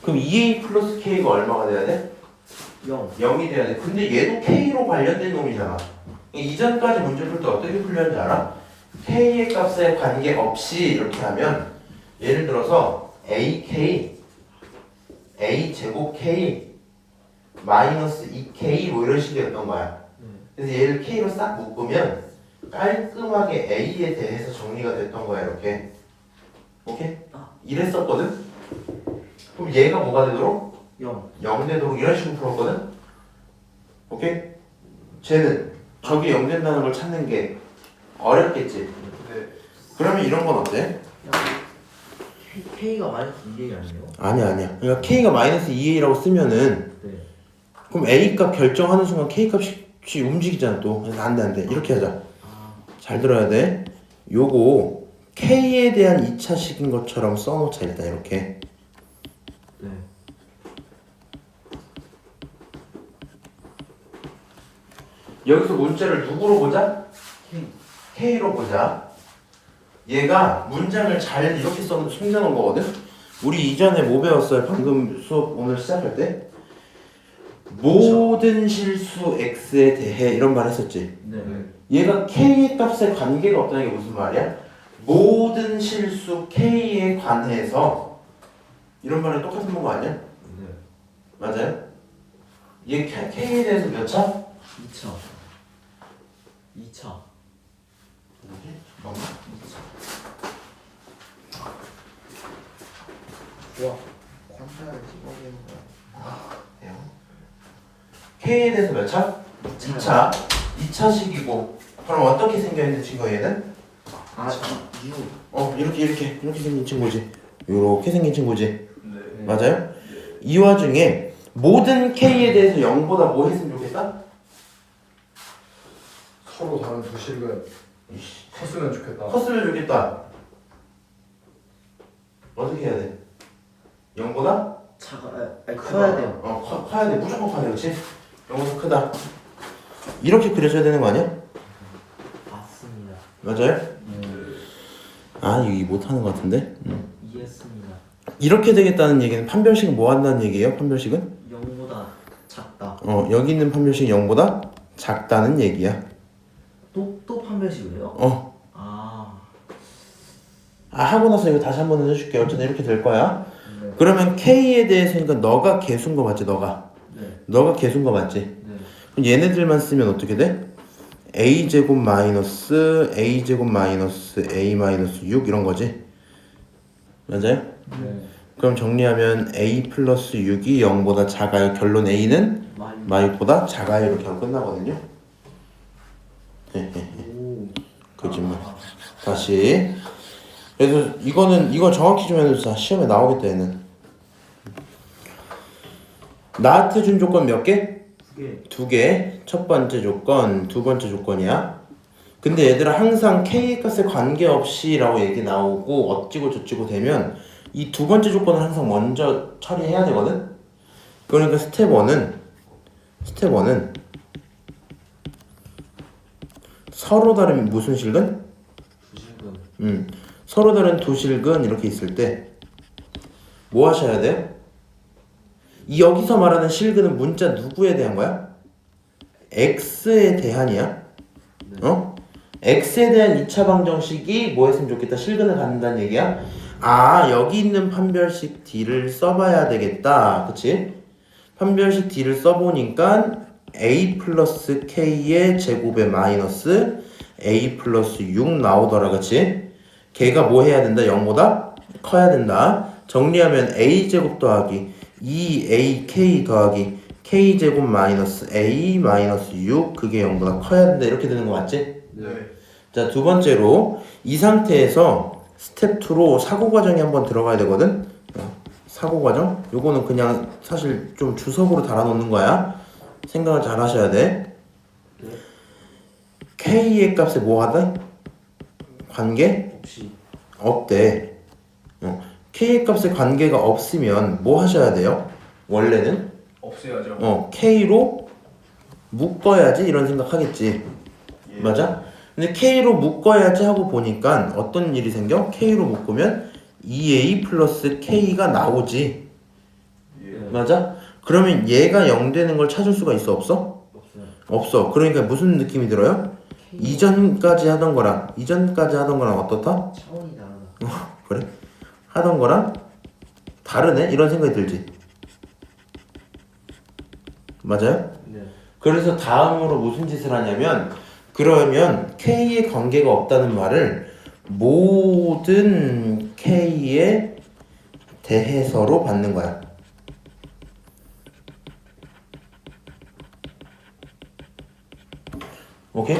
그럼 2A 플러스 K가 얼마가 돼야 돼? 0. 0이 돼야 돼. 근데 얘도 K로 관련된 놈이잖아. 이전까지 문제 풀 때 어떻게 풀렸는지 알아? K의 값에 관계없이 이렇게 하면 예를 들어서 AK A 제곱 K 마이너스 2K 뭐 이런 식이었던 거야. 그래서 얘를 K로 싹 묶으면 깔끔하게 A에 대해서 정리가 됐던 거야 이렇게. 오케이? 이랬었거든? 그럼 얘가 뭐가 되도록? 0. 0 되도록 이런 식으로 풀었거든? 오케이? 쟤는 저게 0 된다는 걸 찾는 게 어렵겠지? 네. 그러면 이런 건 어때? K가 마이너스 2A 아니에요? 아니야. 그러니까 K가 마이너스 2A라고 쓰면은 네. 그럼 A 값 결정하는 순간 K 값이 움직이잖아 또. 그래서 안 돼. 이렇게 하자. 잘 들어야 돼. 요거 K에 대한 2차식인 것처럼 써놓자 일단 이렇게. 네. 여기서 문자를 누구로 보자? K. K로 보자. 얘가 문장을 잘 이렇게 숨겨놓은 거거든? 우리 이전에 뭐 배웠어요? 방금 수업 오늘 시작할 때? 모든 실수 X에 대해 이런 말 했었지? 네. 얘가 K의 값에 관계가 없다는 게 무슨 말이야? 모든 실수 K에 관해서 이런 말이 똑같은 거 아니야? 네. 맞아요? 얘 K에 대해서 몇 차? 2차. 2차. 뭐지? 잠깐만. 와. 관찰을 집어내는 거야. K에 대해서 몇 차? 2차. 2차식이고 그럼 어떻게 생겨있는 친구야 얘는? 이렇게 생긴 친구지. 이렇게 생긴 친구지. 네. 맞아요? 이 와중에 모든 K에 대해서 0보다 뭐 했으면 좋겠다? 서로 다른 두 식은 컸으면 좋겠다. 컸으면 좋겠다. 어떻게 해야 돼? 0보다? 커야 돼요. 커야 돼. 무조건 커야 돼. 그렇지? 0보다 크다. 이렇게 그려줘야 되는 거 아니야? 맞습니다. 맞아요? 아 이거 못하는 것 같은데. 이해했습니다. 이렇게 되겠다는 얘기는 판별식은 뭐 한다는 얘기예요? 판별식은 0보다 작다. 여기 있는 판별식이 0보다 작다는 얘기야. 또 판별식이에요? 아. 하고 나서 이거 다시 한번 해줄게. 어쨌든 이렇게 될 거야. 네. 그러면 K에 대해서니까 너가 개수인 거 맞지? 너가 개수인 거 맞지? 네. 그럼 얘네들만 쓰면 어떻게 돼? a제곱 마이너스 a제곱 마이너스 a 마이너스 6 이런 거지? 맞아요? 네. 그럼 정리하면 a 플러스 6이 0보다 작아요. 결론 a는 마이보다 작아요. 이렇게 하고 끝나거든요. 오. 거짓말. 다시. 그래서 이거 정확히 좀 해주자. 시험에 나오겠다 얘는. 나한테 준 조건 몇 개? 2개. 2개. 첫 번째 조건, 두 번째 조건이야. 근데 얘들아 항상 K 값에 관계없이 라고 얘기 나오고 어찌고 저찌고 되면 이 두 번째 조건을 항상 먼저 처리해야 되거든. 그러니까 스텝 1은 서로 다른 무슨 실근? 부실금. 서로 다른 두 실근 이렇게 있을 때 뭐 하셔야 돼요? 이 여기서 말하는 실근은 문자 누구에 대한 거야? x에 대한이야. x에 대한 2차 방정식이 뭐 했으면 좋겠다? 실근을 갖는다는 얘기야. 여기 있는 판별식 D를 써봐야 되겠다. 그치? 판별식 D를 써보니까 a 플러스 k의 제곱에 마이너스 a 플러스 6 나오더라. 그치? 걔가 뭐 해야 된다? 0보다 커야 된다. 정리하면 a제곱 더하기 2ak 더하기 k제곱 마이너스 a 마이너스 6 그게 0보다 커야 된다. 이렇게 되는 거 맞지? 네. 자, 두 번째로 이 상태에서 스텝 2로 사고 과정이 한번 들어가야 되거든. 사고 과정. 요거는 그냥 사실 좀 주석으로 달아놓는 거야. 생각을 잘 하셔야 돼. 네. K의 값에 뭐 하다? 관계? 혹시 없대. K의 값에 관계가 없으면 뭐 하셔야 돼요? 원래는 없애야죠. K로 묶어야지 이런 생각 하겠지. 맞아? 근데 K로 묶어야지 하고 보니까 어떤 일이 생겨? K로 묶으면 2A 플러스 K가 나오지. 맞아? 그러면 얘가 0 되는 걸 찾을 수가 있어? 없어? 없어요. 없어. 그러니까 무슨 느낌이 들어요? 이전까지 하던 거랑 어떻다? 차원이 다르다. 그래? 하던 거랑 다르네? 이런 생각이 들지. 맞아요? 네. 그래서 다음으로 무슨 짓을 하냐면 그러면 K에 관계가 없다는 말을 모든 K에 대해서로 받는 거야. 오케이?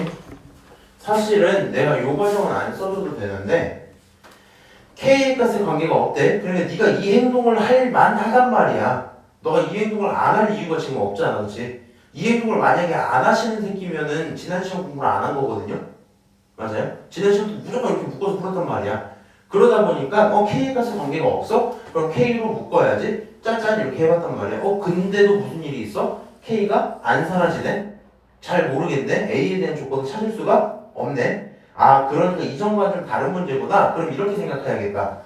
사실은 내가 요 과정은 안 써줘도 되는데 K의 값에 관계가 없대. 그러니까 네가 이 행동을 할 만하단 말이야. 너가 이 행동을 안 할 이유가 지금 없잖아. 그렇지? 이 행동을 만약에 안 하시는 새끼면은 지난 시험 공부를 안 한 거거든요. 맞아요? 지난 시험도 무조건 이렇게 묶어서 풀었단 말이야. 그러다 보니까 K의 값에 관계가 없어? 그럼 K로 묶어야지. 짠짠 이렇게 해봤단 말이야. 근데도 무슨 일이 있어? K가 안 사라지네? 잘 모르겠네. A에 대한 조건을 찾을 수가 없네. 그러니까 이전과 좀 다른 문제보다 그럼 이렇게 생각해야겠다.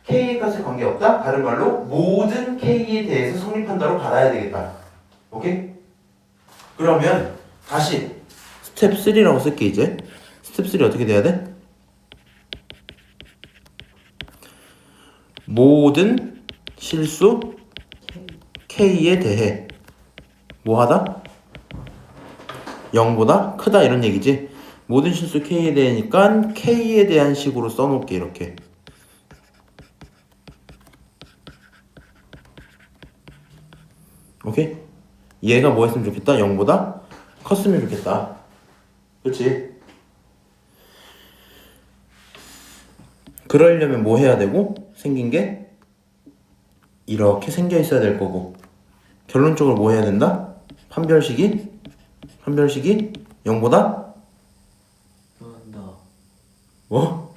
K의 값에 관계없다? 다른 말로 모든 K에 대해서 성립한다로 받아야 되겠다. 오케이? 그러면 다시 스텝 3라고 쓸게 이제. 스텝 3 어떻게 돼야 돼? 모든 실수 K에 대해 뭐 하다? 0보다 크다 이런 얘기지. 모든 실수 K에 대하니까 K에 대한 식으로 써놓을게 이렇게. 오케이? 얘가 뭐 했으면 좋겠다? 0보다 컸으면 좋겠다. 그치? 그러려면 뭐 해야 되고? 생긴 게 이렇게 생겨 있어야 될 거고. 결론적으로 뭐 해야 된다? 판별식이 0보다 그런다. 뭐?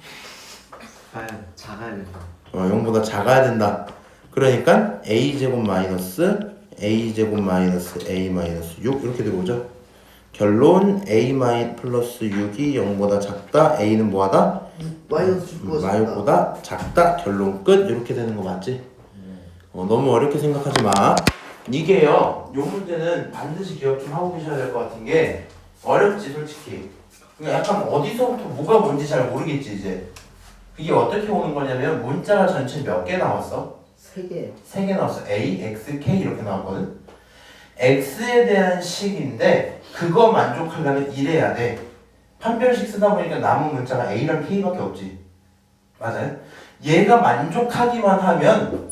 작아야 된다. 0보다 작아야 된다. 그러니까 a제곱 마이너스 a제곱 마이너스 a 마이너스 6 이렇게 들어오죠. 결론 a 플러스 6이 0보다 작다. a는 뭐하다? 마이너스 6보다 마이보다 작다. 결론 끝. 이렇게 되는 거 맞지? 너무 어렵게 생각하지 마. 이게요, 요 문제는 반드시 기억 좀 하고 계셔야 될 것 같은 게 어렵지 솔직히. 그러니까 약간 어디서부터 뭐가 뭔지 잘 모르겠지 이제. 그게 어떻게 오는 거냐면 문자가 전체 몇 개 나왔어? 3개. 3개 나왔어. A, X, K 이렇게 나왔거든. X에 대한 식인데 그거 만족하려면 이래야 돼. 판별식 쓰다 보니까 남은 문자가 A랑 K밖에 없지. 맞아요? 얘가 만족하기만 하면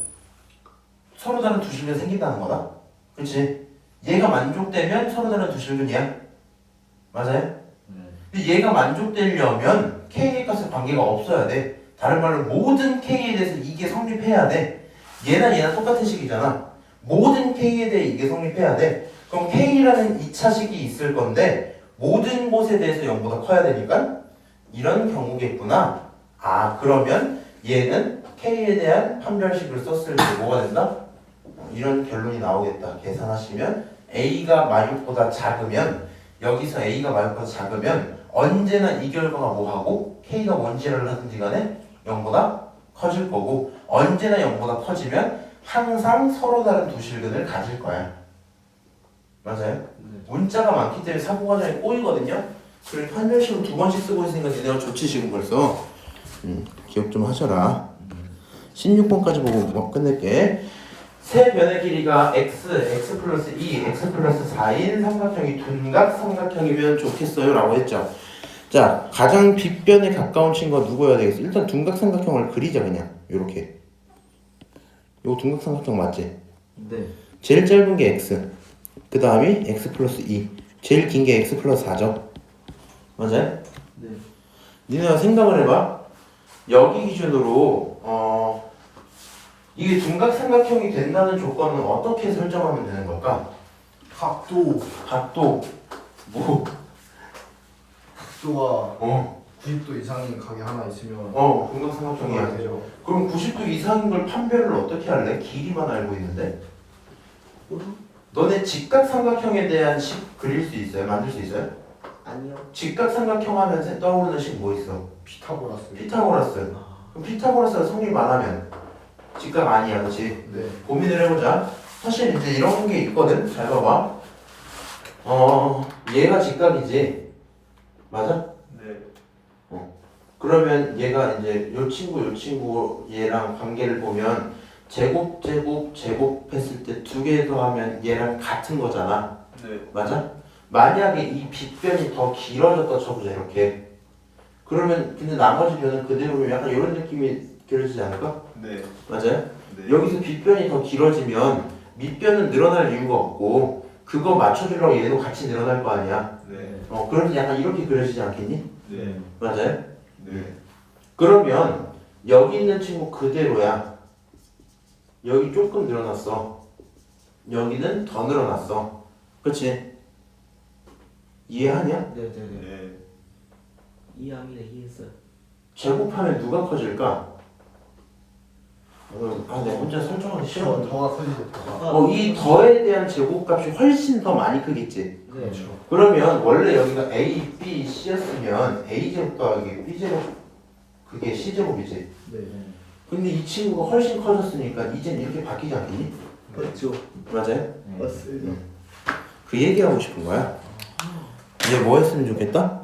서로 다른 두 실근 생긴다는 거다. 그렇지? 얘가 만족되면 서로 다른 두 실근이야. 맞아요? 근데 얘가 만족되려면 K의 값에 관계가 없어야 돼. 다른 말로 모든 K에 대해서 이게 성립해야 돼. 얘나 똑같은 식이잖아. 모든 K에 대해 이게 성립해야 돼. 그럼 K라는 2차식이 있을 건데 모든 곳에 대해서 0보다 커야 되니까 이런 경우겠구나. 아, 그러면 얘는 K에 대한 판별식을 썼을 때 뭐가 된다? 이런 결론이 나오겠다. 계산하시면 A가 마육보다 작으면 여기서 A가 마육보다 작으면 언제나 이 결과가 뭐하고 K가 뭔 지랄을 하든지 간에 0보다 커질 거고 언제나 0보다 커지면 항상 서로 다른 두 실근을 가질 거야. 맞아요? 문자가 많기 때문에 사고 과정이 꼬이거든요. 그래서 판별식을 2번씩 쓰고 있으니까 니네가 좋지 지금 벌써. 기억 좀 하셔라. 16번까지 보고 끝낼게. 세 변의 길이가 x 플러스 2, x 플러스 4인 삼각형이 둔각 삼각형이면 좋겠어요 라고 했죠. 자, 가장 빗변에 가까운 친구가 누구여야 되겠어? 일단 둔각 삼각형을 그리자. 그냥 요렇게. 요거 둔각 삼각형 맞지? 네. 제일 짧은 게 x, 그 다음이 x 플러스 2, 제일 긴 게 x 플러스 4죠. 맞아요? 네. 니네가 생각을 해봐. 여기 기준으로 이게 둔각 삼각형이 된다는 조건은 어떻게 설정하면 되는 걸까? 각도 각도 뭐? 각도가 90도 이상인 각이 하나 있으면 둔각 삼각형이야. 되죠. 그럼 90도 이상인 걸 판별을 어떻게 할래? 길이만 알고 있는데. 너네 직각 삼각형에 대한 식 그릴 수 있어요? 만들 수 있어요? 아니요. 직각 삼각형 하면 떠오르는 식 뭐 있어? 피타고라스. 피타고라스. 그럼 피타고라스가 성립 안 하면 직각 아니야, 그렇지? 네. 고민을 해보자. 사실 이제 이런 게 있거든. 잘 봐봐. 얘가 직각이지. 맞아? 네. 그러면 얘가 이제 요 친구 얘랑 관계를 보면 제곱 했을 때 2개 더하면 얘랑 같은 거잖아. 네. 맞아? 만약에 이 빗변이 더 길어졌다 쳐보자 이렇게. 그러면 근데 나머지 변은 그대로면 약간 이런 느낌이 길어지지 않을까? 네. 맞아요? 네. 여기서 빗변이 더 길어지면 밑변은 늘어날 이유가 없고 그거 맞춰주려고 얘도 같이 늘어날 거 아니야. 네. 그럼 약간 이렇게 그려지지 않겠니? 네. 맞아요? 네. 그러면 여기 있는 친구 그대로야. 여기 조금 늘어났어. 여기는 더 늘어났어. 그치? 이해하냐? 네네네. 네. 이해합니다. 이해했어요. 제곱하면 누가 커질까? 내가 혼자 설정하기 싫어. 더가 커지죠. 더가. 이 더에 대한 제곱값이 훨씬 더 많이 크겠지. 네. 그렇죠. 그러면 원래 여기가 A, B, C였으면 A제곱 더하기 B제곱 그게 C제곱이지. 네. 근데 이 친구가 훨씬 커졌으니까 이젠 이렇게 바뀌지 않겠니? 그렇죠. 맞아요? 맞습니다. 그 얘기하고 싶은 거야. 이제 뭐 했으면 좋겠다?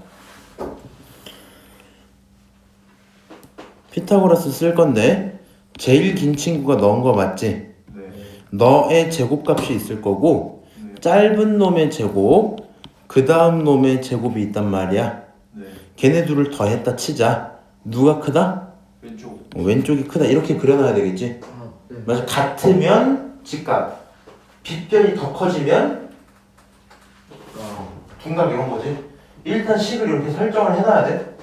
피타고라스 쓸 건데 제일 긴 친구가 너인 거 맞지? 네. 너의 제곱값이 있을 거고 네. 짧은 놈의 제곱 그 다음 놈의 제곱이 있단 말이야. 네. 걔네 둘을 더했다 치자. 누가 크다? 왼쪽. 왼쪽이 크다. 이렇게 그려놔야 되겠지? 아, 네. 맞아. 같으면 직각, 빗변이 더 커지면 둔각 이런 거지. 일단 식을 이렇게 설정을 해놔야 돼.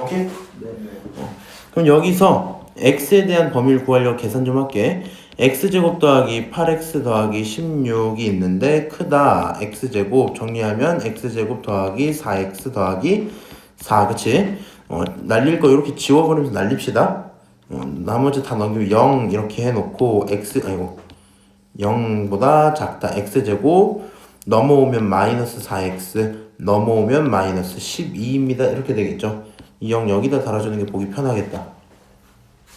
오케이? 네. 네. 그럼 여기서 x에 대한 범위를 구하려고 계산 좀 할게. x제곱 더하기 8x 더하기 16이 있는데 크다. x제곱 정리하면 x제곱 더하기 4x 더하기 4. 그치? 날릴 거 이렇게 지워버리면서 날립시다. 나머지 다 넘기면 0 이렇게 해놓고 0보다 작다. x제곱 넘어오면 마이너스 4x 넘어오면 마이너스 12입니다. 이렇게 되겠죠. 이 0 여기다 달아주는 게 보기 편하겠다.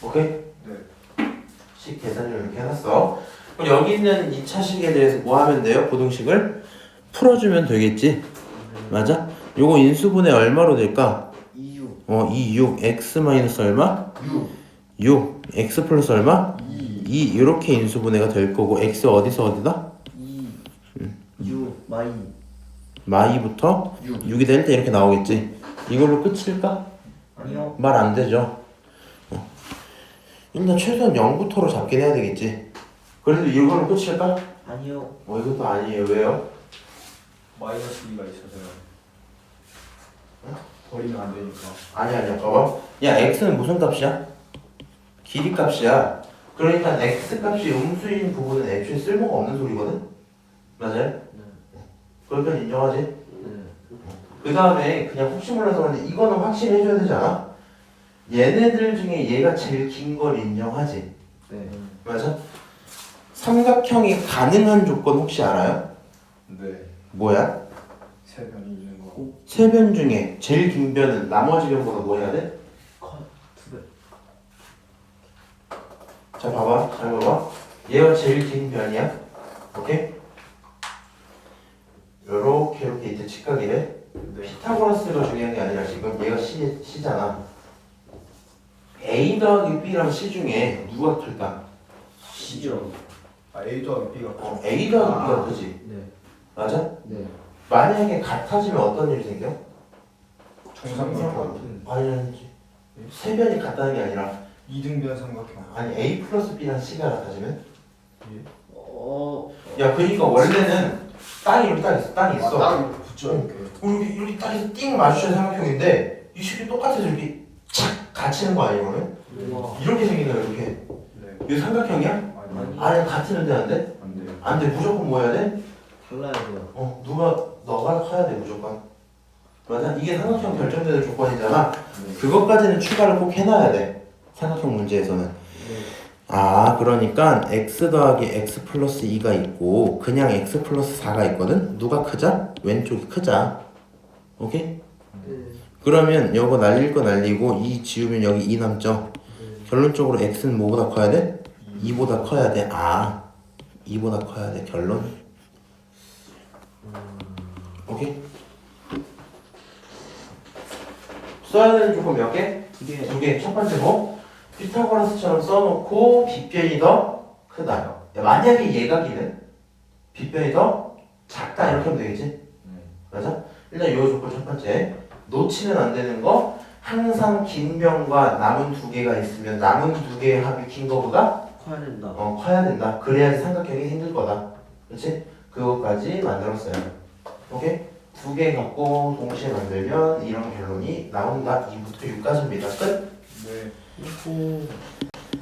오케이? 네. 식 계산을 이렇게 해놨어. 그럼 여기 있는 2차식에 대해서 뭐 하면 돼요? 부등식을 풀어주면 되겠지? 맞아? 요거 인수분해 얼마로 될까? 2유 2, 6, x 마이너스 얼마? 6 6, x 플러스 얼마? 2 2 이렇게 인수분해가 될 거고 x 어디서 어디다? 2 유 마이 마이부터 6이 될 때 이렇게 나오겠지? 이걸로 끝일까? 아니요 말 안 되죠. 일단 최소한 0부터로 잡긴 해야 되겠지. 그래도 이걸로 끝일까? 아니요 이것도 아니에요. 왜요? 마이너스 2가 있어서요. 버리면 안 되니까. 아니야. 봐봐. 야, x는 무슨 값이야? 길이 값이야. 그러니까 x 값이 음수인 부분은 애초에 쓸모가 없는 소리거든? 맞아요? 그러니까 인정하지? 그 다음에 그냥 혹시 몰라서 그런데 이거는 확실히 해줘야 되지 않아? 얘네들 중에 얘가 제일 긴 걸 인정하지? 네 맞아? 삼각형이 가능한 조건 혹시 알아요? 네. 뭐야? 세 변이 있는 거. 세 변 중에 제일 긴 변은 나머지 변보다 뭐 해야 돼? 컷2배 자 봐봐 잘 봐봐 얘가 제일 긴 변이야 오케이? 요렇게 이제 직각이래 네. 피타고라스가 중요한 게 아니라 지금 얘가 C잖아 A 더하기 B랑 C 중에 누가 클까? C죠 A 더하기 B가 A 더하기 B가 크지 네 맞아? 네 만약에 같아지면 어떤 일이 생겨? 정삼각형. 아니 세 변이 같다는 게 아니라 2등변 삼각형. 아니 A 플러스 B랑 C가 같아지면? 예. 야 그러니까 원래는 땅이 이렇게 딱 있어 땅이 있어 딱 이렇게 붙죠 이렇게. 이렇게 딱 해서 띵 마주치는 삼각형인데 이 식이 똑같아서 이렇게 착 갇히는 거 아니야 그러면? 우와 이렇게 생긴 거야 이렇게 네. 이거 삼각형이야? 아니 아니 같으는데 안 돼? 안 돼요. 안 돼 무조건 뭐 해야 돼? 달라야 돼요 너가 커야 돼 무조건 맞아? 이게 삼각형 결정되는 조건이잖아 네. 그것까지는 추가를 꼭 해놔야 돼 삼각형 문제에서는 네 그러니까 x 더하기 x 플러스 2가 있고 그냥 x 플러스 4가 있거든? 누가 크자? 왼쪽이 크자 오케이? 네 그러면 요거 날릴 거 날리고 2 지우면 여기 2 남죠? 결론적으로 x는 뭐보다 커야 돼? 2보다 커야 돼 2보다 커야 돼 결론 오케이? 써야 되는 조건 몇 개? 2개 2개. 첫 번째 뭐? 피타고라스처럼 써놓고 빗변이 더 크다. 야, 만약에 얘가 기는 빗변이 더 작다 이렇게 하면 되겠지? 네. 맞아? 일단 요 조건 첫 번째 놓치면 안 되는 거 항상 긴 변과 남은 두 개가 있으면 남은 두 개의 합이 긴 거보다 커야 된다 커야 된다. 그래야지 삼각형이 생길 거다. 그렇지? 그거까지 만들었어요. 오케이? 두 개 갖고 동시에 만들면 이런 결론이 나온다. 2부터 6까지입니다. 끝? 네. 이거